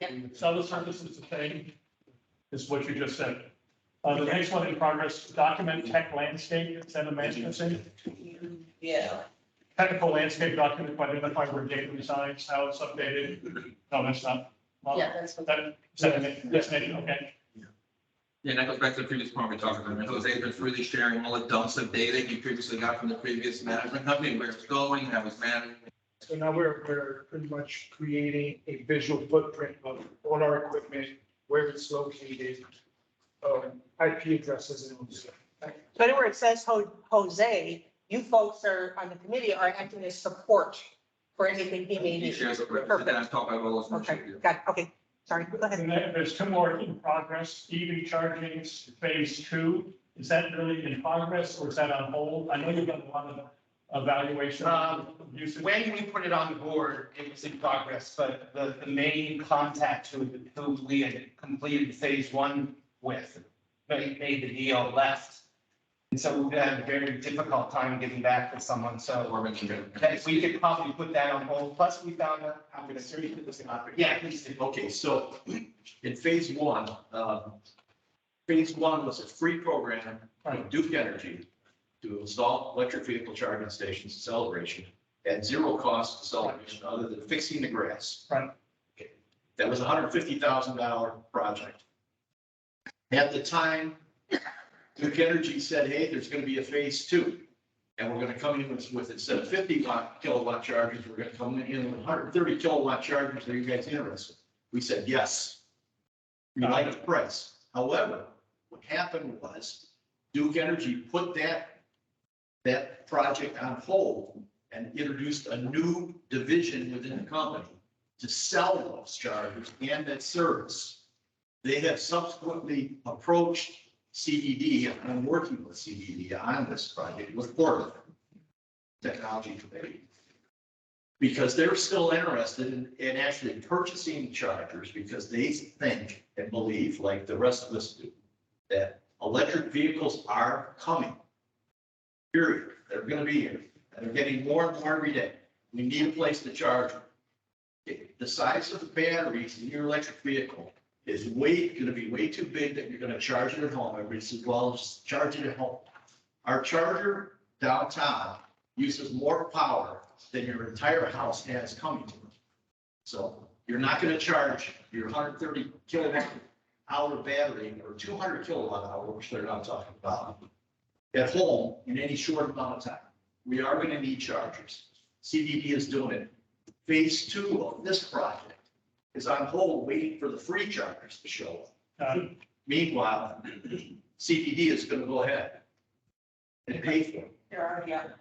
it. Seller service is the same, is what you just said. The next one in progress, document tech landscape, is that a management thing? Yeah. Technical landscape document to identify where data resides, how it's updated. No, that's not. Yeah, that's what. That's okay. Yeah, and that goes back to the previous point we talked about. Jose's been freely sharing all the dumps of data he previously got from the previous management company, where it's going, how it's managed. So now we're pretty much creating a visual footprint of all our equipment, where it's located, IP addresses and all this stuff. So anywhere it says Jose, you folks on the committee are acting as support for anything he may He need. shares it with us, and I've talked about all those. Okay, got it. Okay, sorry, go ahead. And then there's 2 more in progress, EV charging phase 2. Is that really in progress or is that on hold? I know you've done a lot of evaluation. Usage. when we put it on the board, it was in progress, but the main contact who we had completed phase 1 with, made the deal, left. And so we had a very difficult time getting back to someone, so that we could probably put that on hold. Plus, we found out, I'm gonna seriously put this in operate. Yeah, please do. Okay, so in phase 1, was a free program from Duke Energy to install electric vehicle charging stations in Celebration at zero cost to Celebration, other than fixing the grass. Right. Okay. That was a $150,000 project. At the time, Duke Energy said, hey, there's going to be a phase 2. And we're going to come in with instead of 50 kilowatt chargers, we're going to come in with 130 kilowatt chargers. Are you guys interested? We said, yes. We like the price. However, what happened was Duke Energy put that project on hold and introduced a new division within the company to sell those chargers and that service. They have subsequently approached CDD, and I'm working with CDD on this project with Portland Technology Committee. Because they're still interested in actually purchasing chargers because they think and believe, like the rest of us do, that electric vehicles are coming. Period. They're gonna be here. And they're getting more and more every day. We need a place to charge them. The size of the batteries in your electric vehicle is gonna be way too big that you're gonna charge it at home. Everybody says, well, just charge it at home. Our charger downtown uses more power than your entire house has coming to it. So you're not gonna charge your 130 kilowatt hour battery or 200 kilowatt hour, which they're not talking about, at home in any short amount of time. We are gonna need chargers. CDD is doing it. Phase 2 of this project is on hold, waiting for the free chargers to show up. Meanwhile, CDD is gonna go ahead and pay for it. They're already out.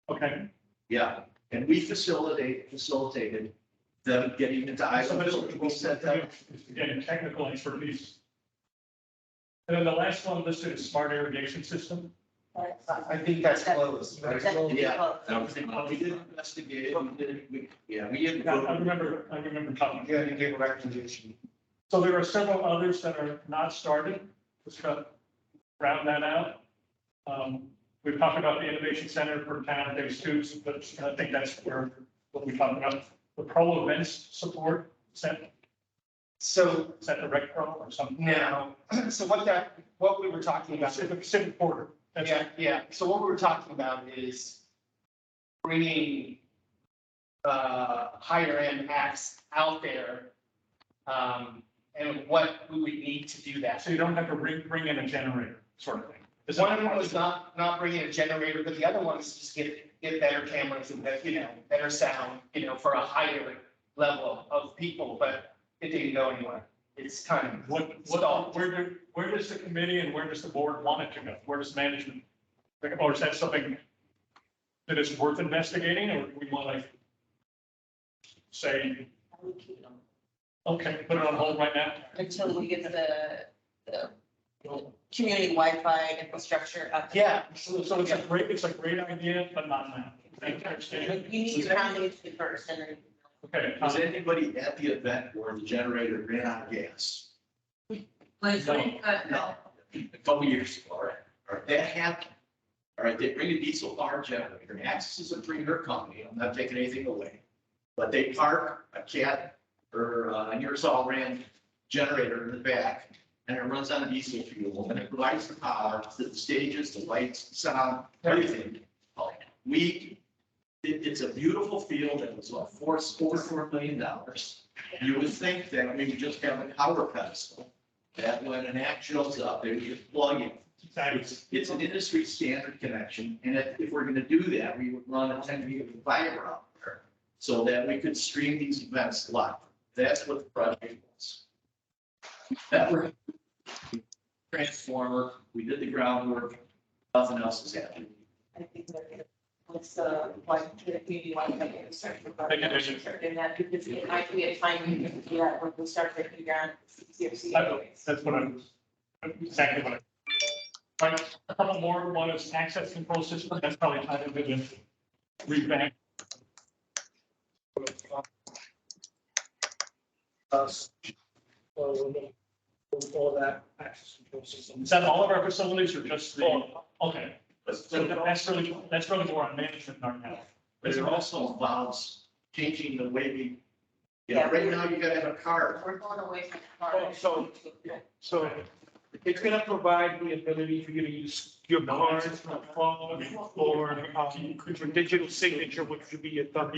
Okay. Yeah, and we facilitated them getting into Iowa. We said that. Getting technical expertise. And then the last one listed is smart irrigation system. I think that's close. Yeah, we did investigate it. We didn't. I remember talking. Yeah, you gave a recommendation. So there are several others that are not started. Just to round that out. We've talked about the Innovation Center for Town Phase 2, but I think that's where what we talked about. The pro events support, is that the rec pro or something? No, so what we were talking about. Civic Porter. That's Yeah. So what we were talking about is bringing higher end acts out there. And what we would need to do that. So you don't have to bring in a generator sort of thing. One of them was not bringing a generator, but the other one is just get better cameras and better sound, for a higher level of people, but it didn't go anywhere. It's kind of stalled. Where does the committee and where does the board want it to go? Where does management? Or is that something that is worth investigating, or do we want to say, okay, put it on hold right now? Until we get the community Wi-Fi infrastructure up. Yeah. So it's a great idea, but not now. You need to round it first and then. Okay. Was anybody at the event where the generator ran out of gas? Like, No, a couple years ago, all right, that happened. All right, they bring a diesel power generator, Axis is a premier company, I'm not taking anything away. But they park a Cat or a Ingersoll Rand generator in the back, and it runs on diesel fuel, and it provides the power to the stages, the lights, sound, everything. It's a beautiful field, and it's about $4 million. You would think that we would just have a power pedestal, that when an act shows up, they would just plug in. It's an industry standard connection, and if we're gonna do that, we would run a 10 gig of fiber out there so that we could stream these events live. That's what the project was. That was transformer, we did the groundwork, nothing else is happening. I think that it's community Wi-Fi infrastructure. And that because it might be a time we can do that when we start breaking down CRC. That's what exactly what right, a couple more. One is access control system. That's probably time to do revamp. All that access control system. Is that all of our facilities or just the? Okay. So that's really more on management right now. But it also involves changing the way we, Yeah. right now you gotta have a card. We're going away from the car. So it's gonna provide the ability for you to use your card, phone, or your digital signature, which would be your thumb.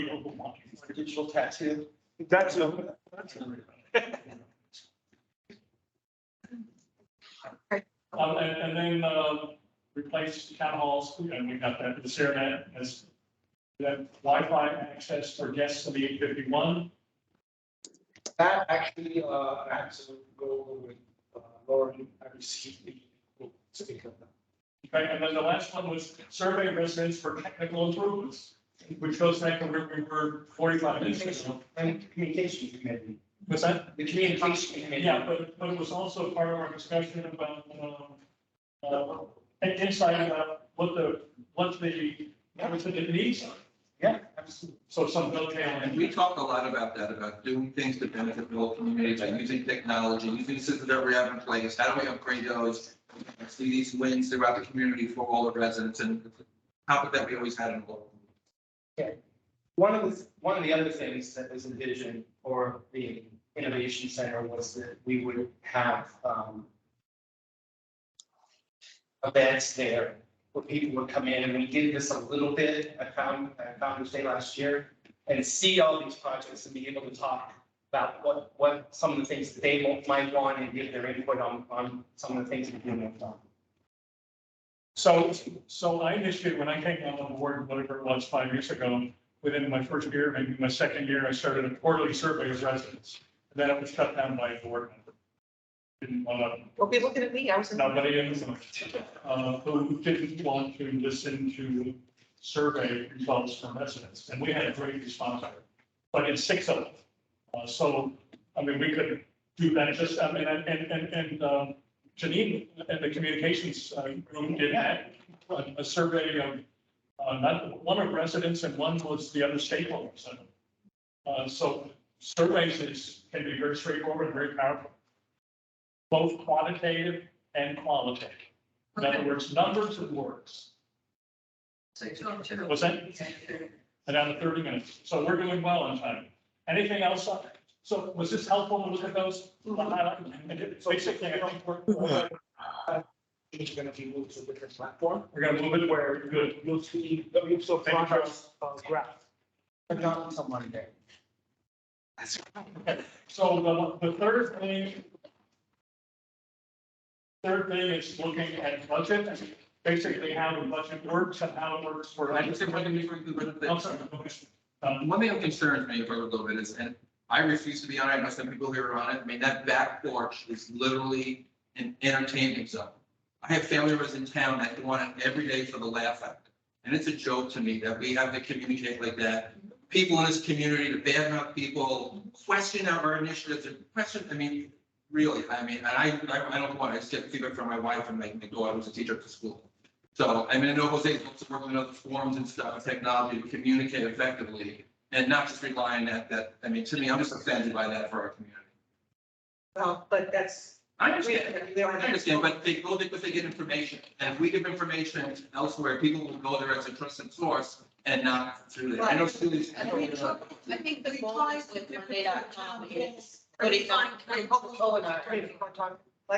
Digital tattoo. That's And then replace town halls, and we got that, the CRNet as that Wi-Fi access for guests in the 851. That actually, I had to go over with Lauren, I received the, speak of that. Okay, and then the last one was survey residents for technical improvements, which goes back to where we were 45 minutes ago. And communication committee, Was that? the communication committee. Yeah, but it was also part of our discussion about, insight about what the needs are. Yeah, absolutely. So some dovetail. And we talked a lot about that, about doing things to benefit the local communities, like using technology, using systems that we have in place. How do we upgrade those? See these wins throughout the community for all the residents, and it's a topic that we always had in the local. One of the other things that was envisioned for the innovation center was that we would have events there where people would come in, and we did this a little bit at Founder's Day last year, and see all these projects and be able to talk about what some of the things that they might want and give their input on some of the things that we want on. So I initiated, when I came on board, whatever it was, 5 years ago, within my first year, maybe my second year, I started a quarterly survey of residents. And then it was shut down by a board member. Didn't want to, Don't be looking at me, I was in. nobody in who didn't want to listen to survey results from residents. And we had a great response, but it's 6 of them. So, I mean, we could do that just, I mean, and Janine and the communications group did that, a survey of, not one of residents and one was the other stakeholders. So surveys can be very straightforward and very powerful, both quantitative and qualitative. In other words, numbers and words. Was that? And down to 30 minutes. So we're doing well on time. Anything else? So was this helpful to look at those? Basically, I think It's gonna be moved to a different platform. we're going to move it where good. You'll see, so progress, graph. Not until Monday. Okay, so the third thing is looking at budget, basically how the budget works and how it works for. I just want to be very good with I'm it. sorry. One thing that concerns me for a little bit is, and I refuse to be on it, I know some people here are on it, I mean, that back porch is literally an entertainment zone. I have family members in town that go on it every day for the laugh factor. And it's a joke to me that we have to communicate like that. People in this community, to badmouth people, question our initiatives, and question, I mean, really, I mean, and I don't want, I just get feedback from my wife and my daughter who's a teacher at the school. So, I mean, I know Jose's working on other forums and stuff, and technology to communicate effectively and not just rely on that, I mean, to me, I'm just offended by that for our community. Well, but that's. I understand, but they go there because they get information, and if we give information elsewhere, people will go there as a trusted source and not through there. I know students. I think the goal is with Monday.com is putting on,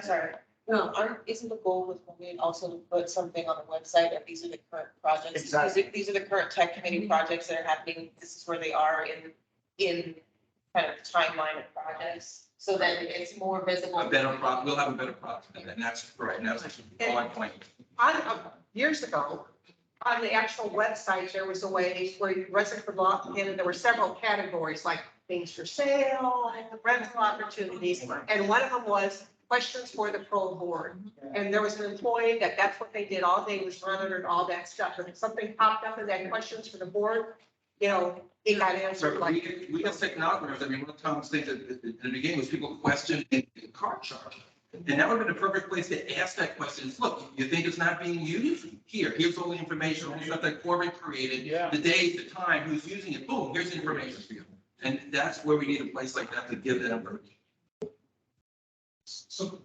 sorry. No, isn't the goal with Monday also to put something on the website of these are the current projects? Exactly. These are the current tech committee projects that are happening. This is where they are in kind of timeline of projects. So then it's more visible. We'll have a better product, and that's right, and that's my point. Years ago, on the actual website, there was a way where residents could log in, and there were several categories, like things for sale, rental opportunities, and one of them was questions for the pro board. And there was an employee that's what they did all day, was monitored all that stuff. And if something popped up in that questions for the board, it got answered So like. we as technographers, I mean, one of Tom's things at the beginning was people questioning the car charge. And that would have been a perfect place to ask that question. Is, look, you think it's not being used? Here's all the information, all the stuff that Corbin created, the date, the time, who's using it, boom, here's the information for you. And that's where we need a place like that to give that information. So,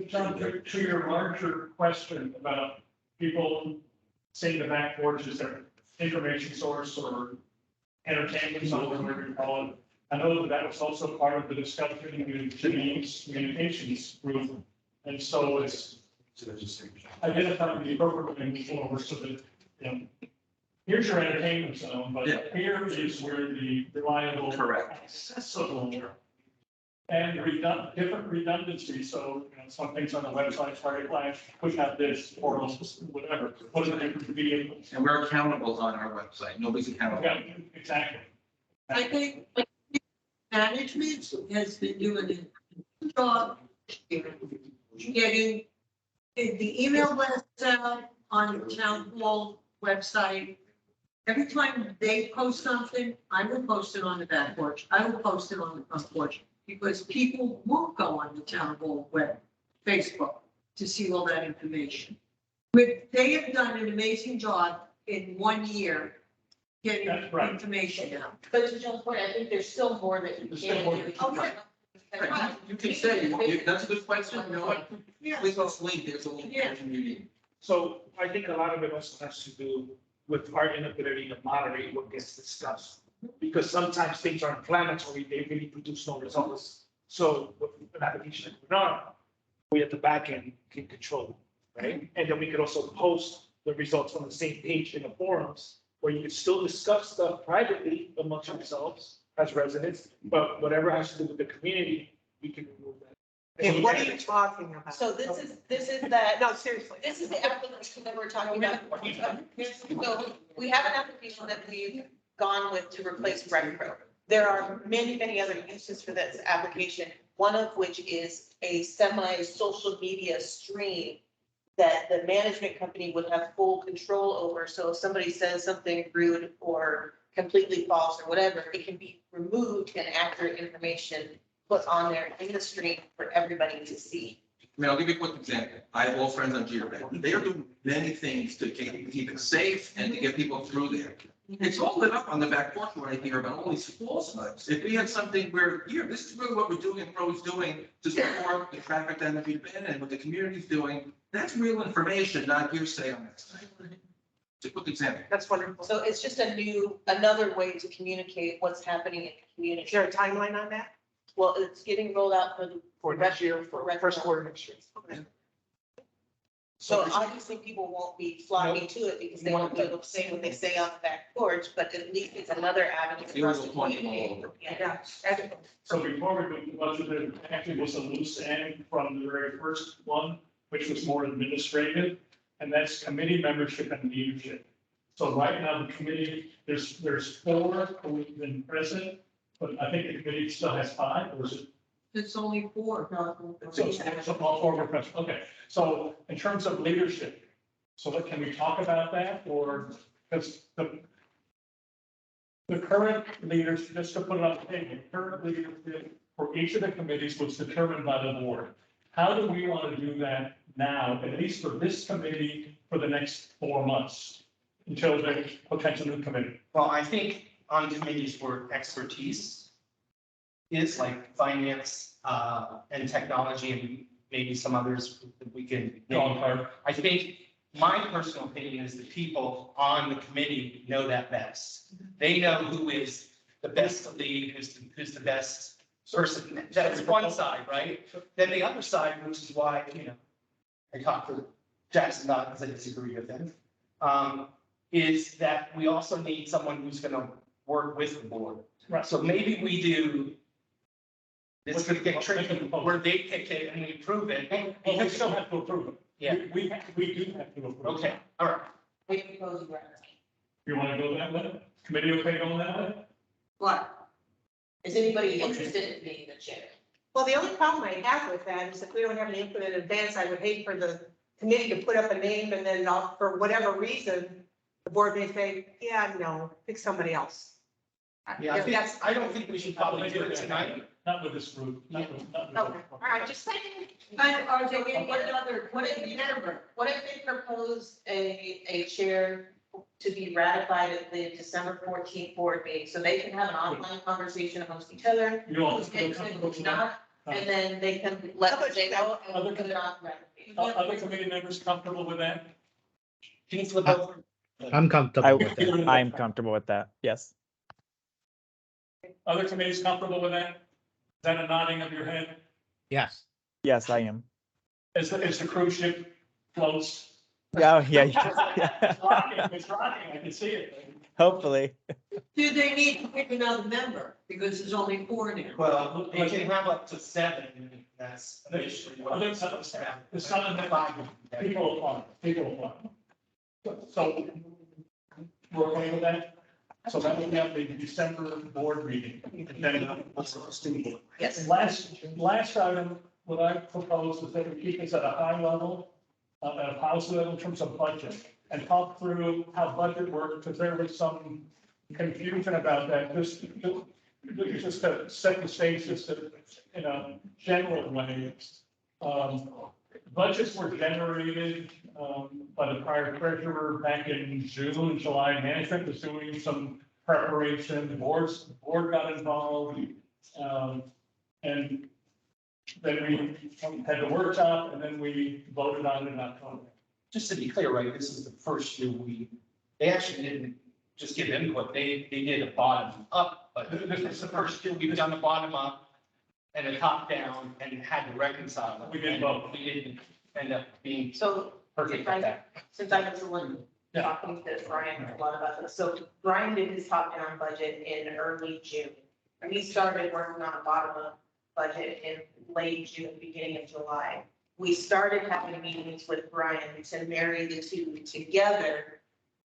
John, to your larger question about people saying the back porch is their information source or entertainment zone, whatever you call it. I know that was also part of the discussion with Janine's communications group. And so it's identifying the appropriate thing forward so that, here's your entertainment zone, but here is where the reliable, accessible, and different redundancy. So, some things on the website, sorry, flash, push out this or whatever. What are the different media? And we're accountable on our website. Nobody's accountable. Yeah, exactly. I think management has been doing a good job getting the email blasts out on the town hall website. Every time they post something, I will post it on the back porch. I will post it on the front porch because people won't go on the town hall web, Facebook to see all that information. But they have done an amazing job in 1 year getting That's right. information out. But to John's point, I think there's still more that you There's still more can that do. you can Okay. Right, you can say, that's a good question, you know what? Yeah. Click this link, there's a link Yeah. to the meeting. So I think a lot of it also has to do with our inability to moderate what gets discussed. Because sometimes things are inflammatory, they really produce no results. So with an application like Bernard, we at the back end can control, right? And then we could also post the results on the same page in the forums where you can still discuss stuff privately amongst yourselves as residents, but whatever has to do with the community, we can remove that. Okay, what are you talking about? So this is that. No, seriously. This is the application that we're talking about. So we have an application that we've gone with to replace Retro. There are many, many other uses for this application, one of which is a semi-social media stream that the management company would have full control over. So if somebody says something rude or completely false or whatever, it can be removed and accurate information put on there in the stream for everybody to see. I mean, I'll give you a quick example. I have all friends on GeoBank. They are doing many things to keep it safe and to get people through there. It's all lit up on the back porch right here, but only small sites. If we had something where, here, this is really what we're doing and CROA's doing to support the traffic that we've been and what the community's doing, that's real information, not hearsay on that site. It's a quick example. That's wonderful. So it's just another way to communicate what's happening in the Is community. there a timeline on that? Well, it's getting rolled out for the, For next year, for Correct. first quarter next year. so obviously people won't be flocking to it because they won't be able to say what they say on the back porch, but at least it's another avenue for us to communicate. Yeah. So before we do the budget, there actually was a loose end from the very first one, which was more administrative, and that's committee membership and leadership. So right now, the committee, there's 4 who've been present, but I think the committee still has 5, or is it? It's only 4. So all 4 were present, okay. So in terms of leadership, so what, can we talk about that, or, because the current leaders, just to put it on the table, the current leadership for each of the committees was determined by the board. How do we want to do that now, at least for this committee, for the next 4 months, until the potential new committee? Well, I think on committees where expertise is like finance, and technology and maybe some others that we can. I think my personal opinion is the people on the committee know that best. They know who is the best to lead, who's the best person. That's one side, right? Then the other side, which is why, I talked to Jackson about it because I disagree with him, is that we also need someone who's going to work with the board. Right. So maybe we do. This could get tricky where they pick it and we approve it. Well, we still have to approve it. Yeah. We do have to approve. Okay, all right. We propose right. You want to go that way? Committee okay going that way? What? Is anybody interested in being the chair? Well, the only problem I have with that is if we don't have an input in advance, I would hate for the committee to put up a name and then for whatever reason, the board may say, yeah, no, pick somebody else. Yeah, I don't think we should probably do it tonight. Not with this group. Not with Okay, all right, just saying. And are they any other, What if they propose a chair to be ratified at the December 14th board meeting, so they can have an online conversation amongst each other? You all Who's feel interested, comfortable who's with that? not, and then they can let them say no and put it on ratification. Other committee members comfortable with that? Can you flip over? I'm comfortable with that. I'm comfortable with that. Yes. Other committees comfortable with that? Is that a nodding of your head? Yes. Yes, I am. As the cruise ship floats? Yeah, yeah. It's rocking, I can see it. Hopefully. do they need to pick another member? Because there's only 4 now. Well, they can have up to 7, and that's initially what. There's some of the people apply. So, we're okay with that? So that will be at the December board meeting. And then, Yes. last item, what I propose is that we keep this at a high level, at a policy level in terms of budget, and talk through how budget works, because there was some confusion about that, just to set the stage, just in a general way. Budgets were generated, by the prior treasurer back in June, July. Management was doing some preparation, the board got involved. And then we had the workshop, and then we voted on it in October. Just to be clear, right, this is the first year they actually didn't just give input, they did a bottom up, but this is the first year we've done a bottom up and a top down and had to reconcile them. We did both. We didn't end up being So perfect at that. since I was the one Yeah. talking to Brian a lot about this, so Brian did his top down budget in early June. And we started working on a bottom up budget in late June, beginning of July. We started having meetings with Brian to marry the two together.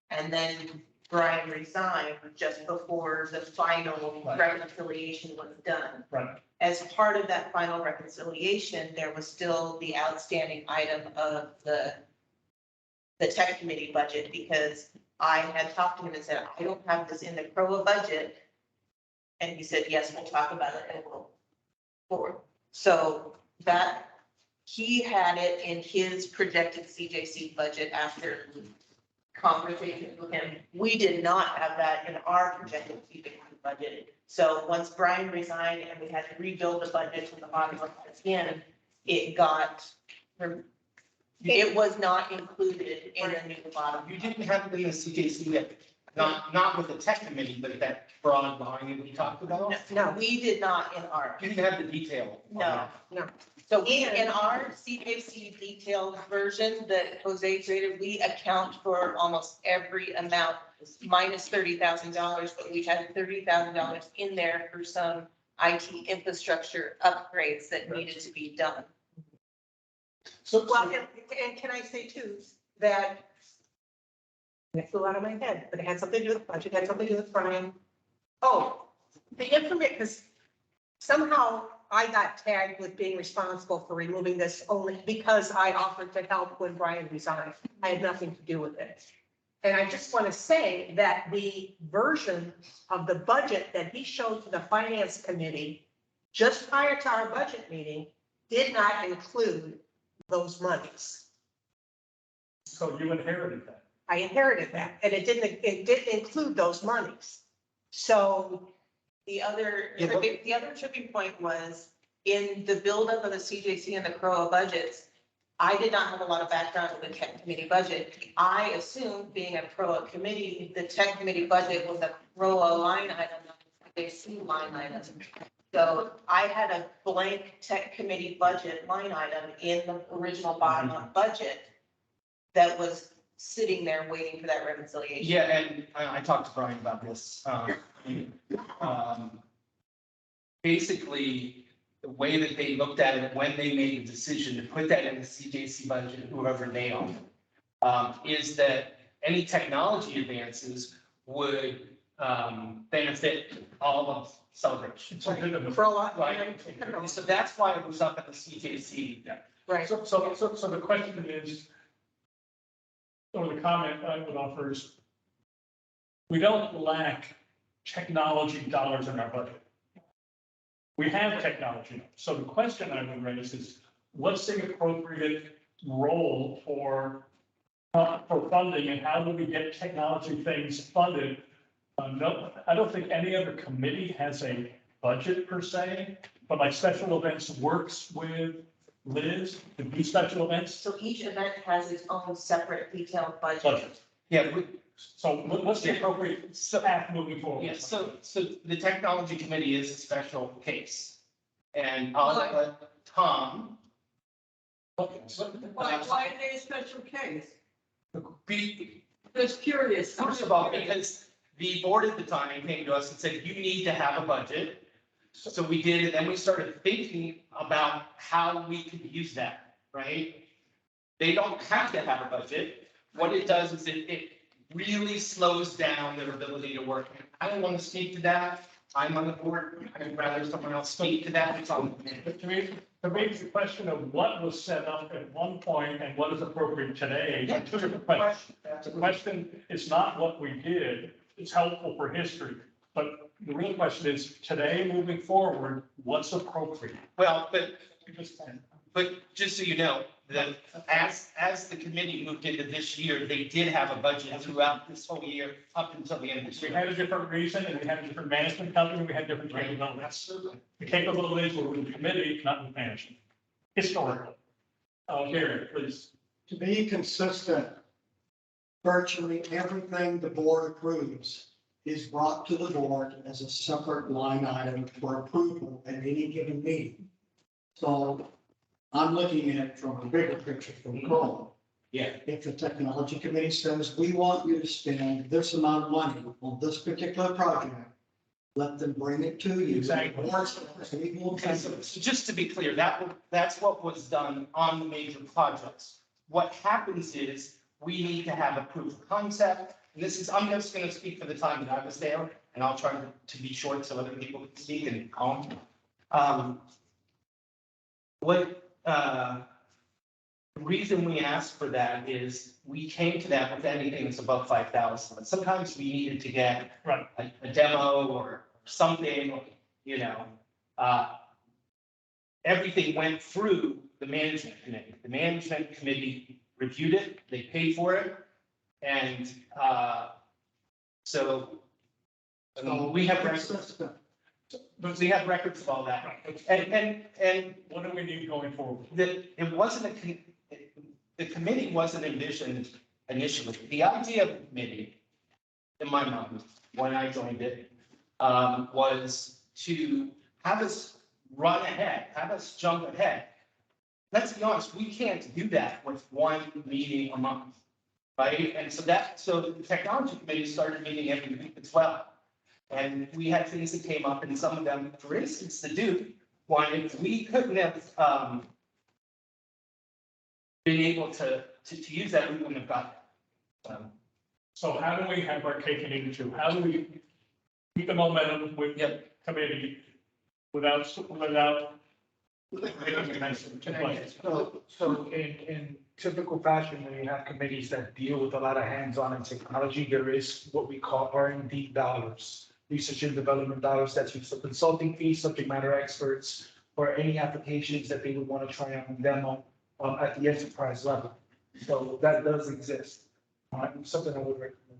And then Brian resigned just before the final Right. reconciliation was done. Right. As part of that final reconciliation, there was still the outstanding item of the tech committee budget, because I had talked to him and said, I don't have this in the CROA budget. And he said, yes, we'll talk about it and we'll forward. So that, he had it in his projected CJC budget after conversations with him. We did not have that in our projected CJC budget. So once Brian resigned and we had to rebuild the budget from the bottom up again, it was not included in the new bottom. You didn't have it in the CJC yet, not with the tech committee, but that broad line that we talked about. No, we did not in our. You didn't have the detail. on No, that. So we, in our CJC detailed version that Jose created, we account for almost every amount minus $30,000, but we had $30,000 in there for some IT infrastructure upgrades that needed to be done. So, Well, and can I say too, that it flew out of my head, but it had something to do with budget, had something to do with Brian. Oh, the information, because somehow I got tagged with being responsible for removing this only because I offered to help when Brian resigned. I had nothing to do with it. And I just want to say that the version of the budget that he showed to the finance committee just prior to our budget meeting did not include those monies. so you inherited that. I inherited that, and it didn't include those monies. So, The other, Yeah, but- the other tripping point was in the buildup of the CJC and the CROA budgets. I did not have a lot of background in the tech committee budget. I assumed, being a CROA committee, the tech committee budget was a CROA line item, not a CJC line item. So I had a blank tech committee budget line item in the original bottom up budget that was sitting there waiting for that reconciliation. Yeah, and I talked to Brian about this. Basically, the way that they looked at it when they made the decision to put that in the CJC budget, whoever they are, is that any technology advances would benefit all of Celebration. So, for a lot, Right. So that's why it was up at the CJC. right. so the question is, or the comment I would offer is, we don't lack technology dollars in our budget. We have technology. So the question I would raise is, what's the appropriate role for funding, and how do we get technology things funded? No, I don't think any other committee has a budget per se, but like special events works with Liz to do special events. So each event has its own separate detailed budget. Budget. Yeah, So what's the appropriate path moving forward? yeah, so the technology committee is a special case. And I'll let Tom Okay, so- Why are they a special case? be, Just curious. first of all, because the board at the time came to us and said, you need to have a budget. So we did, and then we started thinking about how we could use that, right? They don't have to have a budget. What it does is it really slows down their ability to work. I don't want to speak to that. I'm on the board. I'd rather someone else speak to that. It's on the committee. But to me, it's a question of what was set up at one point and what is appropriate today. Yeah. Two different questions. The question is not what we did, it's helpful for history. But the real question is, today, moving forward, what's appropriate? Well, Because- but just so you know, that as the committee moved into this year, they did have a budget throughout this whole year, up until the end of this We year. had a different reason and we had a different management company, we had different capabilities. The capabilities were with the committee, not with management. Historical. Gary, please. To be consistent, virtually everything the board approves is brought to the board as a separate line item for approval at any given meeting. So I'm looking at it from a bigger picture from CROA. Yeah. If the technology committee says, we want you to spend this amount of money on this particular project, let them bring it to you. Exactly. Okay, so just to be clear, that's what was done on the major projects. What happens is, we need to have a proof of concept. And this is, I'm just gonna speak for the time that I was there, and I'll try to be short so other people can speak and calm. The reason we asked for that is, we came to that with anything that's above 5,000, but sometimes we needed to get Right. a demo or something, you know. Everything went through the management committee. The management committee reviewed it, they paid for it, and so we have records. But we have records of all that, and What do we need going forward? it wasn't the committee wasn't envisioned initially. The idea of the committee, in my mind, when I joined it, was to have us run ahead, have us jump ahead. Let's be honest, we can't do that with one meeting a month, right? And so the technology committee started meeting every week as well. And we had things that came up, and some of them, for instance, the Duke wanted, we couldn't have been able to use that, we wouldn't have got that. So how do we have our cake and eat it too? How do we keep the momentum with the committee without? So in typical fashion, when you have committees that deal with a lot of hands-on in technology, there is what we call R&D dollars, research and development dollars that's used for consulting fees, subject matter experts, or any applications that they would want to try on demo at the enterprise level. So that does exist. Something I would recommend.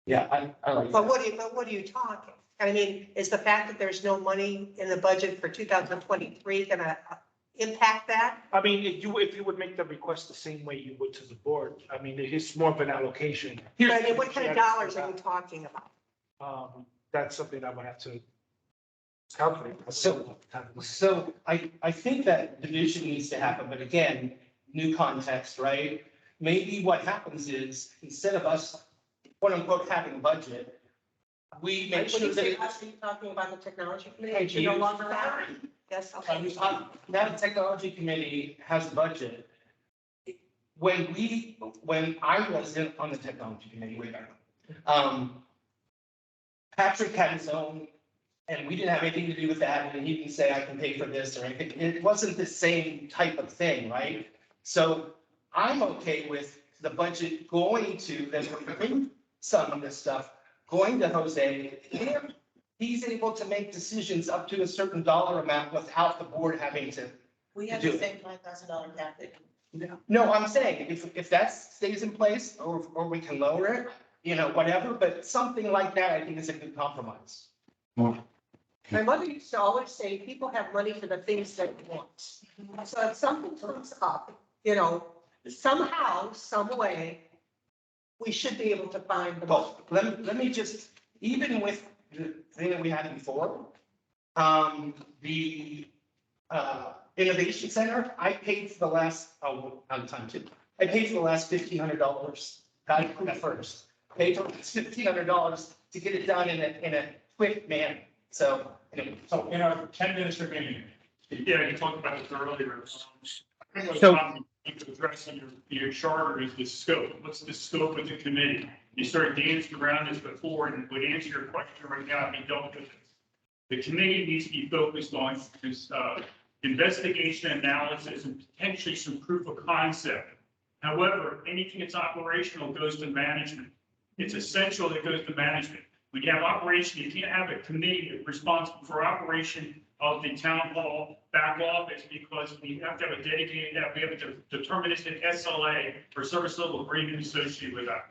Yeah, I like But that. what are you talking? I mean, is the fact that there's no money in the budget for 2023 gonna impact that? I mean, if you would make the request the same way you would to the board, I mean, it is more of an allocation. I mean, what kind of dollars are you talking about? That's something I would have to calculate. So I think that division needs to happen, but again, new context, right? Maybe what happens is, instead of us, quote unquote, having a budget, we make When sure you say that. us, are you talking about the technology committee? Hey, You no you- longer have? Yes, okay. Now the technology committee has a budget. When I was on the technology committee, way back, Patrick had his own, and we didn't have anything to do with that, and he didn't say, I can pay for this or anything. It wasn't the same type of thing, right? So I'm okay with the budget going to, that we're putting some of this stuff, going to Jose. If he's able to make decisions up to a certain dollar amount without the board having to. We have Do the it. same $5,000 cap that No, I'm saying, if that stays in place, or we can lower it, you know, whatever, but something like that, I think is a good compromise. My mother used to always say, people have money for the things they want. So if something comes up, you know, somehow, some way, we should be able to find the money. Well, let me just, even with the thing that we had before, the Innovation Center, I paid for the last, out of time too. I paid for the last $1,500, got it at first. Paid for $1,500 to get it done in a quick manner. So, anyway. So in our 10 minutes remaining. Yeah, you talked about it earlier. So- Addressing your charter is the scope. What's the scope of the committee? you started dancing around this before and would answer your question right now, if you don't do this. The committee needs to be focused on this, investigation, analysis, and potentially some proof of concept. However, anything that's operational goes to management. It's essential that it goes to management. When you have operation, you can't have a committee responsible for operation of the town hall back office, because we have to have a dedicated, we have a deterministic SLA or service level agreement associated with that.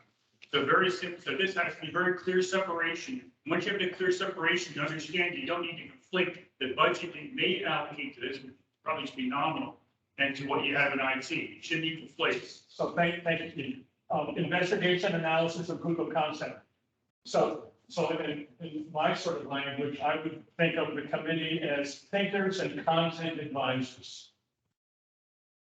So very simple, so this has to be very clear separation. Once you have the clear separation, you understand you don't need to conflict the budget that you may allocate to this, which probably should be nominal, and to what you have in IT. It shouldn't be conflicted. So thank you, Steve. Investigation, analysis, and proof of concept. So in my sort of language, I would think of the committee as thinkers and content advisors.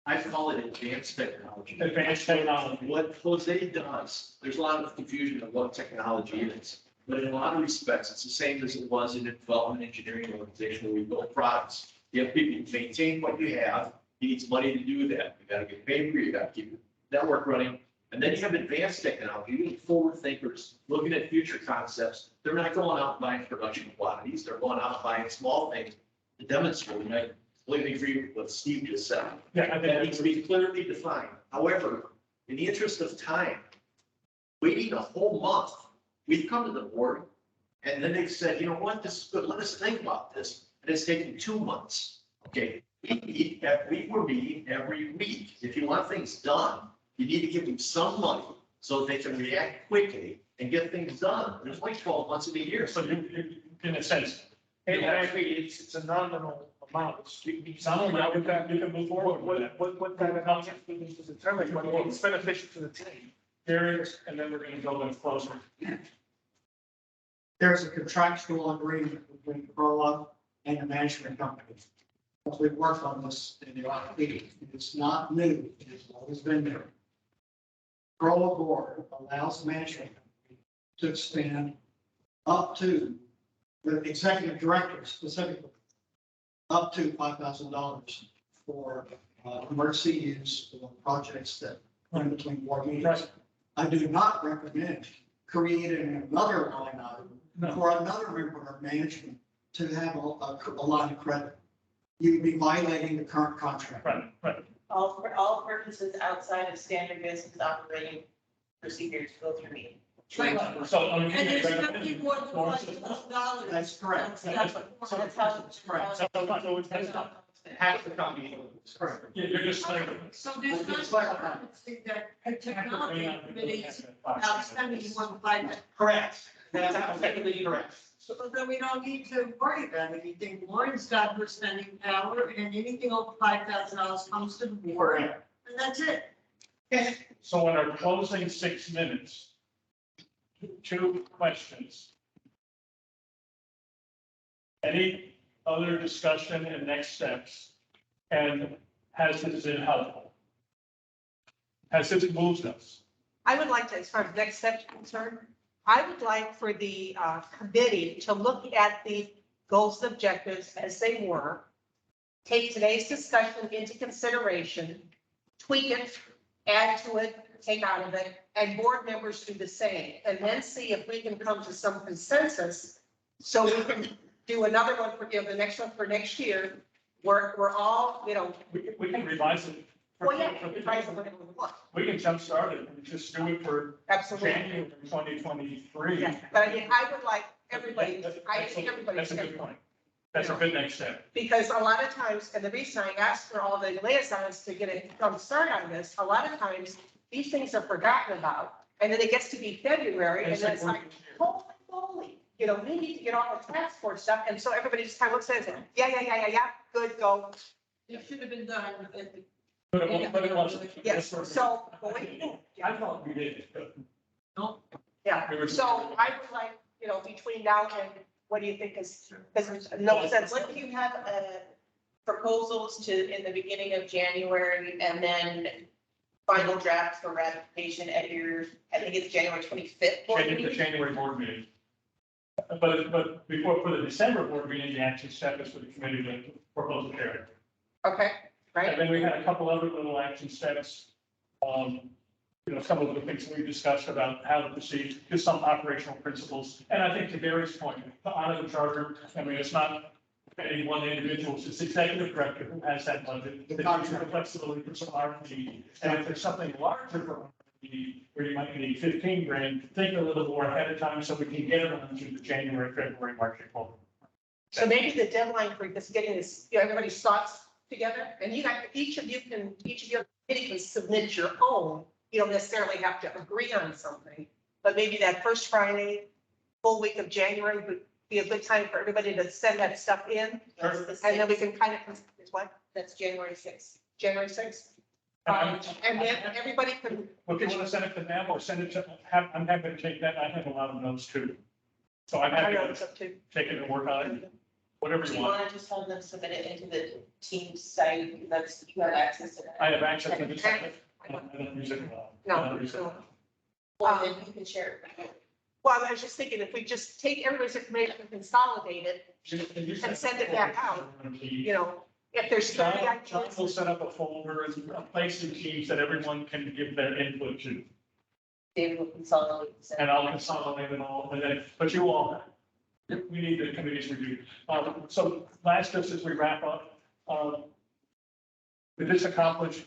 I call it advanced technology. Advanced technology. What Jose does, there's a lot of confusion of what technology is. But in a lot of respects, it's the same as it was in a development engineering organization where we build products. You have people to maintain what you have. He needs money to do that. You gotta get paper, you gotta keep the network running. And then you have advanced technology, you need forward thinkers, looking at future concepts. They're not going out and buying production quantities. They're going out and buying small things to demonstrate. And I completely agree with what Steve just said. Yeah, That needs to be clearly defined. However, in the interest of time, waiting a whole month, we've come to the board and then they've said, you know what, this is good. Let us think about this. And it's taken 2 months. Okay, we're meeting every week. If you want things done, you need to give them some money so they can react quickly and get things done. There's like 12 months in a year. So you, in a sense. And I agree, it's a nominal amount. It's Not only that, you can move forward with it. What kind of concept we need to determine, but it's beneficial to the team. There is, and then we're gonna go in closer. There's a contractual agreement between CROA and the management company. We've worked on this in the last meeting. It's not new. It's always been there. CROA board allows the management company to expand up to the executive director specifically, up to $5,000 for emergency use for projects that run between board meetings. Right. I do not recommend creating another line item for another member of management to have a line of credit. You'd be violating the current contract. Right. All purposes outside of standard business operating procedures go through me. Right. So, And there's nothing more than $5,000. That's correct. That's how it's Correct. So it's not, Half the company. Correct. you're just like. So there's not that a technology committee is outstanding more than $5,000. Correct. That's absolutely correct. So then we don't need to worry about anything. Lauren's got her spending power and anything over $5,000 comes to the board. And that's it. So in our closing 6 minutes, 2 questions. Any other discussion and next steps? And has this been helpful? Has this moved us? I would like to, as far as next steps are concerned, I would like for the committee to look at the goals and objectives as they were, take today's discussion into consideration, tweak it, add to it, take out of it, and board members do the same, and then see if we can come to some consensus so we can do another one for, the next one for next year. We're all, We can revise it. well, yeah, revise it whatever we want. We can jumpstart it and just do it for Absolutely. January 2023. Yeah, but I would like everybody, I That's think everybody. a good point. That's a good next step. Because a lot of times, and the reason I asked for all the liaisons to get a jump start on this, a lot of times, these things are forgotten about. And then it gets to be February, and then it's like, holy moly, we need to get all the task force stuff, and so everybody just kind of looks at it, yeah, good, go. It should have been done at the. But it wasn't. Yes, so, well, wait, I thought we did. yeah, so I would like, between now and, what do you think is, because there's no sense. What do you have, proposals to in the beginning of January and then final draft for ratification at your, I think it's January 25th. board The meeting? January board meeting. But before, for the December board meeting, the action step is for the committee to propose a carry. Okay, And right? then we had a couple other little action steps. some of the things we discussed about how to proceed, just some operational principles. And I think to Gary's point, to honor the charter, I mean, it's not any one individual, it's executive director who has that budget. They use the flexibility for some R&D. And if there's something larger for R&D, where you might need 15 grand, think a little more ahead of time so we can get it on through the January, February, March, April. So maybe the deadline for just getting this, everybody's thoughts together, and each of your committee can submit your own. You don't necessarily have to agree on something, but maybe that first Friday, full week of January would be a good time for everybody to send that stuff in. Sure. And then we can kind of, is what, That's January 6th. January 6th? And then everybody can, If you want to send it to them or send it to, I'm happy to take that. I have a lot of notes too. So I'm I happy know to it's up to. take it and work on it, whatever Do you you want. want to just have them submit it into the team site? That's, you have access to that. I have access to this. I don't use it. No, I don't use it. no. Well, then you can share it. Well, I was just thinking, if we just take everybody's information and consolidate it, and send it back out. you know, if there's 30 John will ideas. set up a folder and a place in Teams that everyone can give their input to. David will consolidate. And I'll consolidate it all, and then, but you all, we need the committees reviewed. So last, just as we wrap up, did this accomplish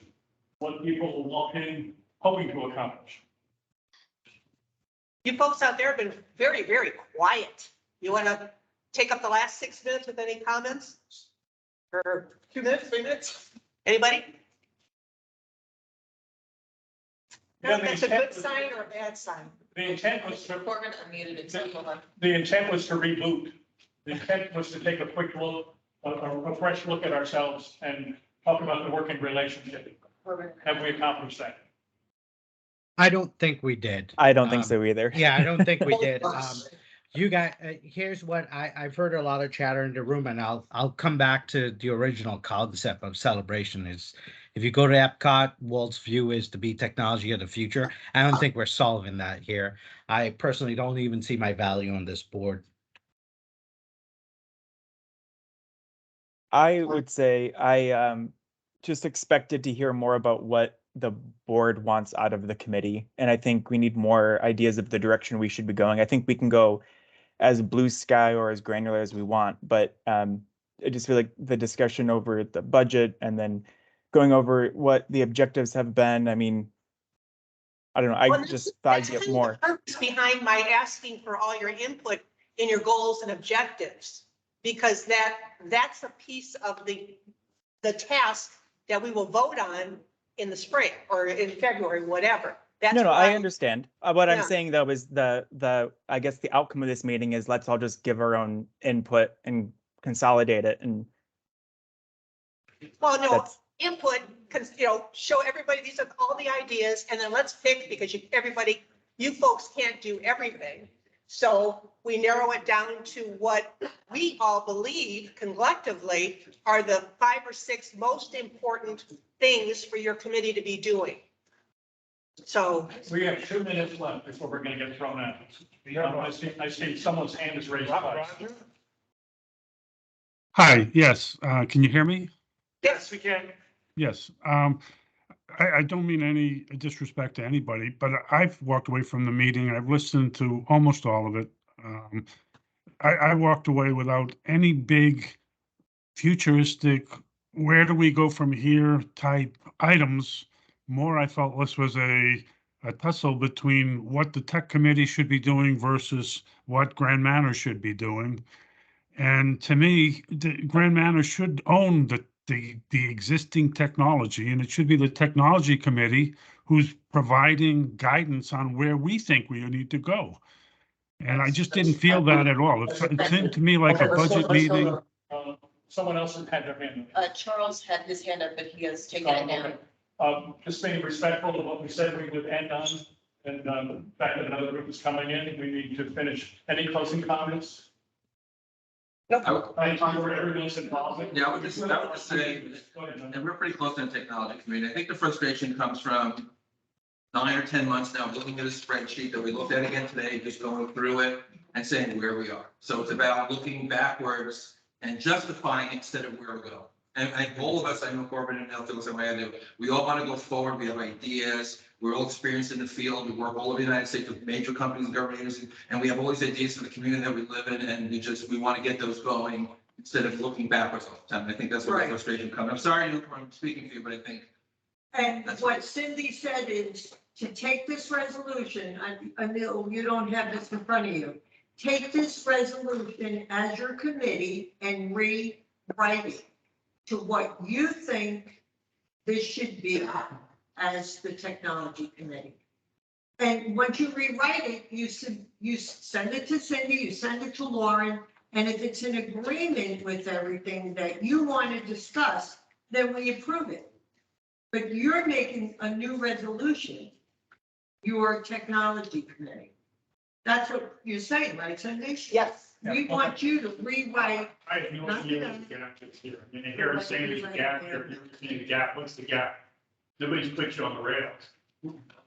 what people will walk in hoping to accomplish? You folks out there have been very, very quiet. You want to take up the last 6 minutes with any comments? Or 2 minutes, 3 minutes? Anybody? Yeah, the That's a intent good was- sign or a bad sign? The intent was to, Corbin unmuted himself. Hold on. the intent was to reboot. The intent was to take a quick look, a fresh look at ourselves and talk about the working relationship. Corbin. Have we accomplished that? I don't think we did. I don't think Um, so either. Yeah, I don't think we did. You guys, here's what I've heard a lot of chatter in the room, and I'll come back to the original concept of celebration. Is if you go to Epcot, Walt's view is to be technology of the future. I don't think we're solving that here. I personally don't even see my value on this board. I would say I just expected to hear more about what the board wants out of the committee. And I think we need more ideas of the direction we should be going. I think we can go as blue sky or as granular as we want, but I just feel like the discussion over the budget and then going over what the objectives have been. I mean, I don't know. I Well, just thought I'd that's get kind of more. the purpose behind my asking for all your input in your goals and objectives. Because that's a piece of the task that we will vote on in the spring or in February, whatever. That's No, why- I understand. What I'm Yeah. saying though is the I guess the outcome of this meeting is let's all just give our own input and consolidate it. And Well, no, that's input, show everybody, these are all the ideas, and then let's pick, because you folks can't do everything. So we narrow it down to what we all believe collectively are the 5 or 6 most important things for your committee to be doing. So, We have 2 minutes left before we're going to get thrown out. I see someone's hand is raised twice. Hi, yes, can you hear me? yes, we can. Yes, I don't mean any disrespect to anybody, but I've walked away from the meeting. I've listened to almost all of it. I walked away without any big futuristic, where do we go from here type items. More, I felt this was a tussle between what the tech committee should be doing versus what Grand Manor should be doing. And to me, the Grand Manor should own the existing technology, and it should be the technology committee who's providing guidance on where we think we need to go. And I just didn't feel that at all. It seemed to me like a budget meeting. Someone else has had their hand up. Charles had his hand up, but he has taken it down. Just being respectful of what we said we would end on, and the fact that another group is coming in, we need to finish. Any closing comments? I Thank you for everyone's involvement. Yeah, I would just say, Go ahead, John. and we're pretty close to the technology community. I think the frustration comes from 9 or 10 months now, looking at a spreadsheet that we looked at again today, just going through it and saying where we are. So it's about looking backwards and justifying instead of where we go. And all of us, I know Corbin and Al feel the same way I do. We all want to go forward. We have ideas. We're all experienced in the field. We work all over the United States with major companies and government agencies. And we have all these ideas for the community that we live in. And we want to get those going instead of looking backwards all the time. I think that's where the Right. frustration comes. I'm sorry, Neil, I'm speaking for you, but I think. And what Cindy said is to take this resolution, Anil, you don't have this in front of you. Take this resolution as your committee and rewrite it to what you think this should be as the technology committee. And once you rewrite it, you send it to Cindy, you send it to Lauren, and if it's in agreement with everything that you want to discuss, then we approve it. But you're making a new resolution, your technology committee. That's what you're saying, right, Cindy? Yes. We want you to rewrite. I have no idea what the gap is here. I mean, here it's saying there's a gap, you're seeing the gap, what's the gap? Nobody's put you on the rails.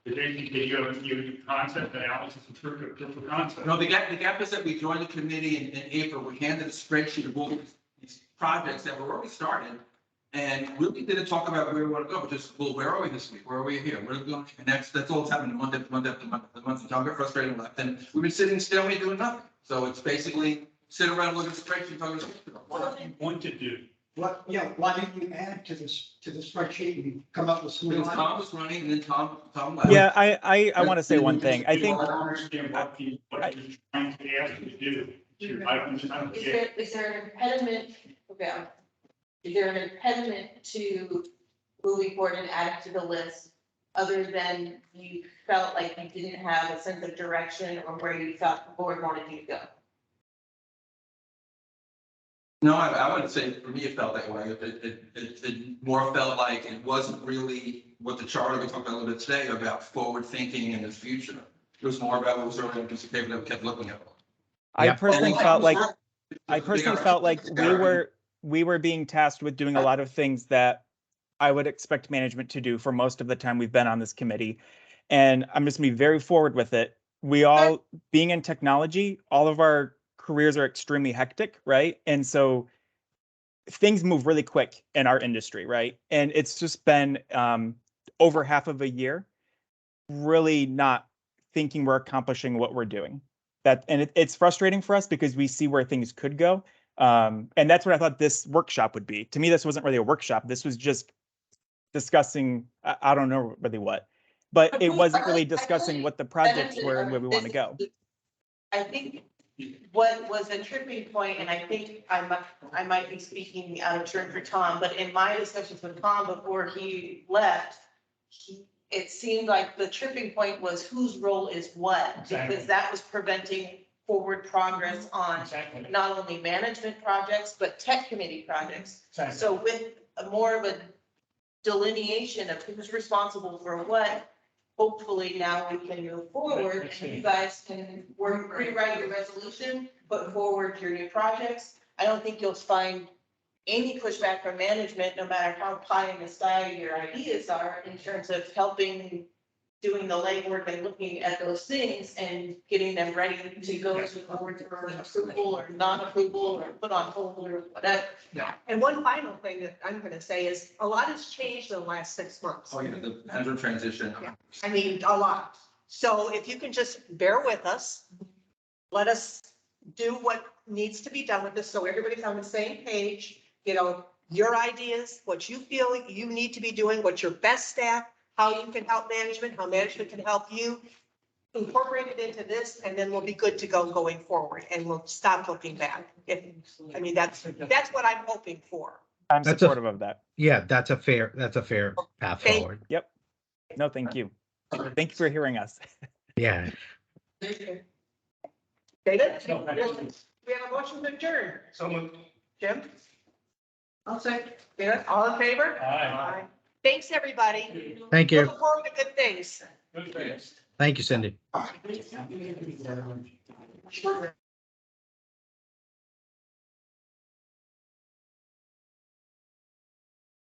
Did you have your concept analysis and proof of concept? No, the gap is that we joined the committee in April. We handed a spreadsheet of all these projects that were already started. And really didn't talk about where we want to go, but just, well, where are we this week? Where are we here? Where are we going? And that's all that's happening month after month after month after month. And Tom got frustrated and left. And we've been sitting still, we doing nothing. So it's basically sit around, look at the spreadsheet, talking about. What do you want to do? Why didn't you add to this, to the spreadsheet and come up with some? Because Tom was running and then Tom left. Yeah, I want to say one thing. I think, don't understand what you're trying to ask me to do. I don't get. Is there an impediment, okay, is there an impediment to moving forward and adding to the list? Other than you felt like you didn't have a sense of direction or where you felt the board wanted you to go? No, I wouldn't say for me it felt that way. It more felt like it wasn't really what the charter we talked about a little bit today about forward thinking in the future. It was more about what was already on a piece of paper that we kept looking at. I Yeah. personally felt like we were being tasked with doing a lot of things that I would expect management to do for most of the time we've been on this committee. And I'm just gonna be very forward with it. We all, being in technology, all of our careers are extremely hectic, right? And so things move really quick in our industry, right? And it's just been over half of a year, really not thinking we're accomplishing what we're doing. It's frustrating for us because we see where things could go. And that's what I thought this workshop would be. To me, this wasn't really a workshop. This was just discussing, I don't know really what, but it wasn't really discussing what the projects were and where we want to go. I think what was a tripping point, and I think I might be speaking out of turn for Tom, but in my discussions with Tom before he left, it seemed like the tripping point was whose role is what, because that was preventing forward progress on not only management projects, but tech committee projects. So with more of a delineation of who's responsible for what, hopefully now we can move forward and you guys can rewrite your resolution, put forward your new projects. I don't think you'll find any pushback from management, no matter how pie in the sky your ideas are in terms of helping, doing the legwork and looking at those things and getting them ready to go to board for approval or non-approval or put on hold or whatever. And one final thing that I'm going to say is a lot has changed in the last 6 months. Oh, yeah, the pendulum transition. Yeah. I mean, a lot. So if you can just bear with us, let us do what needs to be done with this so everybody's on the same page. You know, your ideas, what you feel you need to be doing, what's your best staff, how you can help management, how management can help you. Incorporate it into this, and then we'll be good to go going forward, and we'll stop looking back. I mean, that's what I'm hoping for. I'm supportive of that. Yeah, that's a fair path forward. Yep. No, thank you. Thank you for hearing us. Yeah. David, we have a motion to adjourn. So Jim? I'll say. Yeah, all in favor? Aye. Thanks, everybody. Thank you. Look forward to good things. Good things. Thank you, Cindy.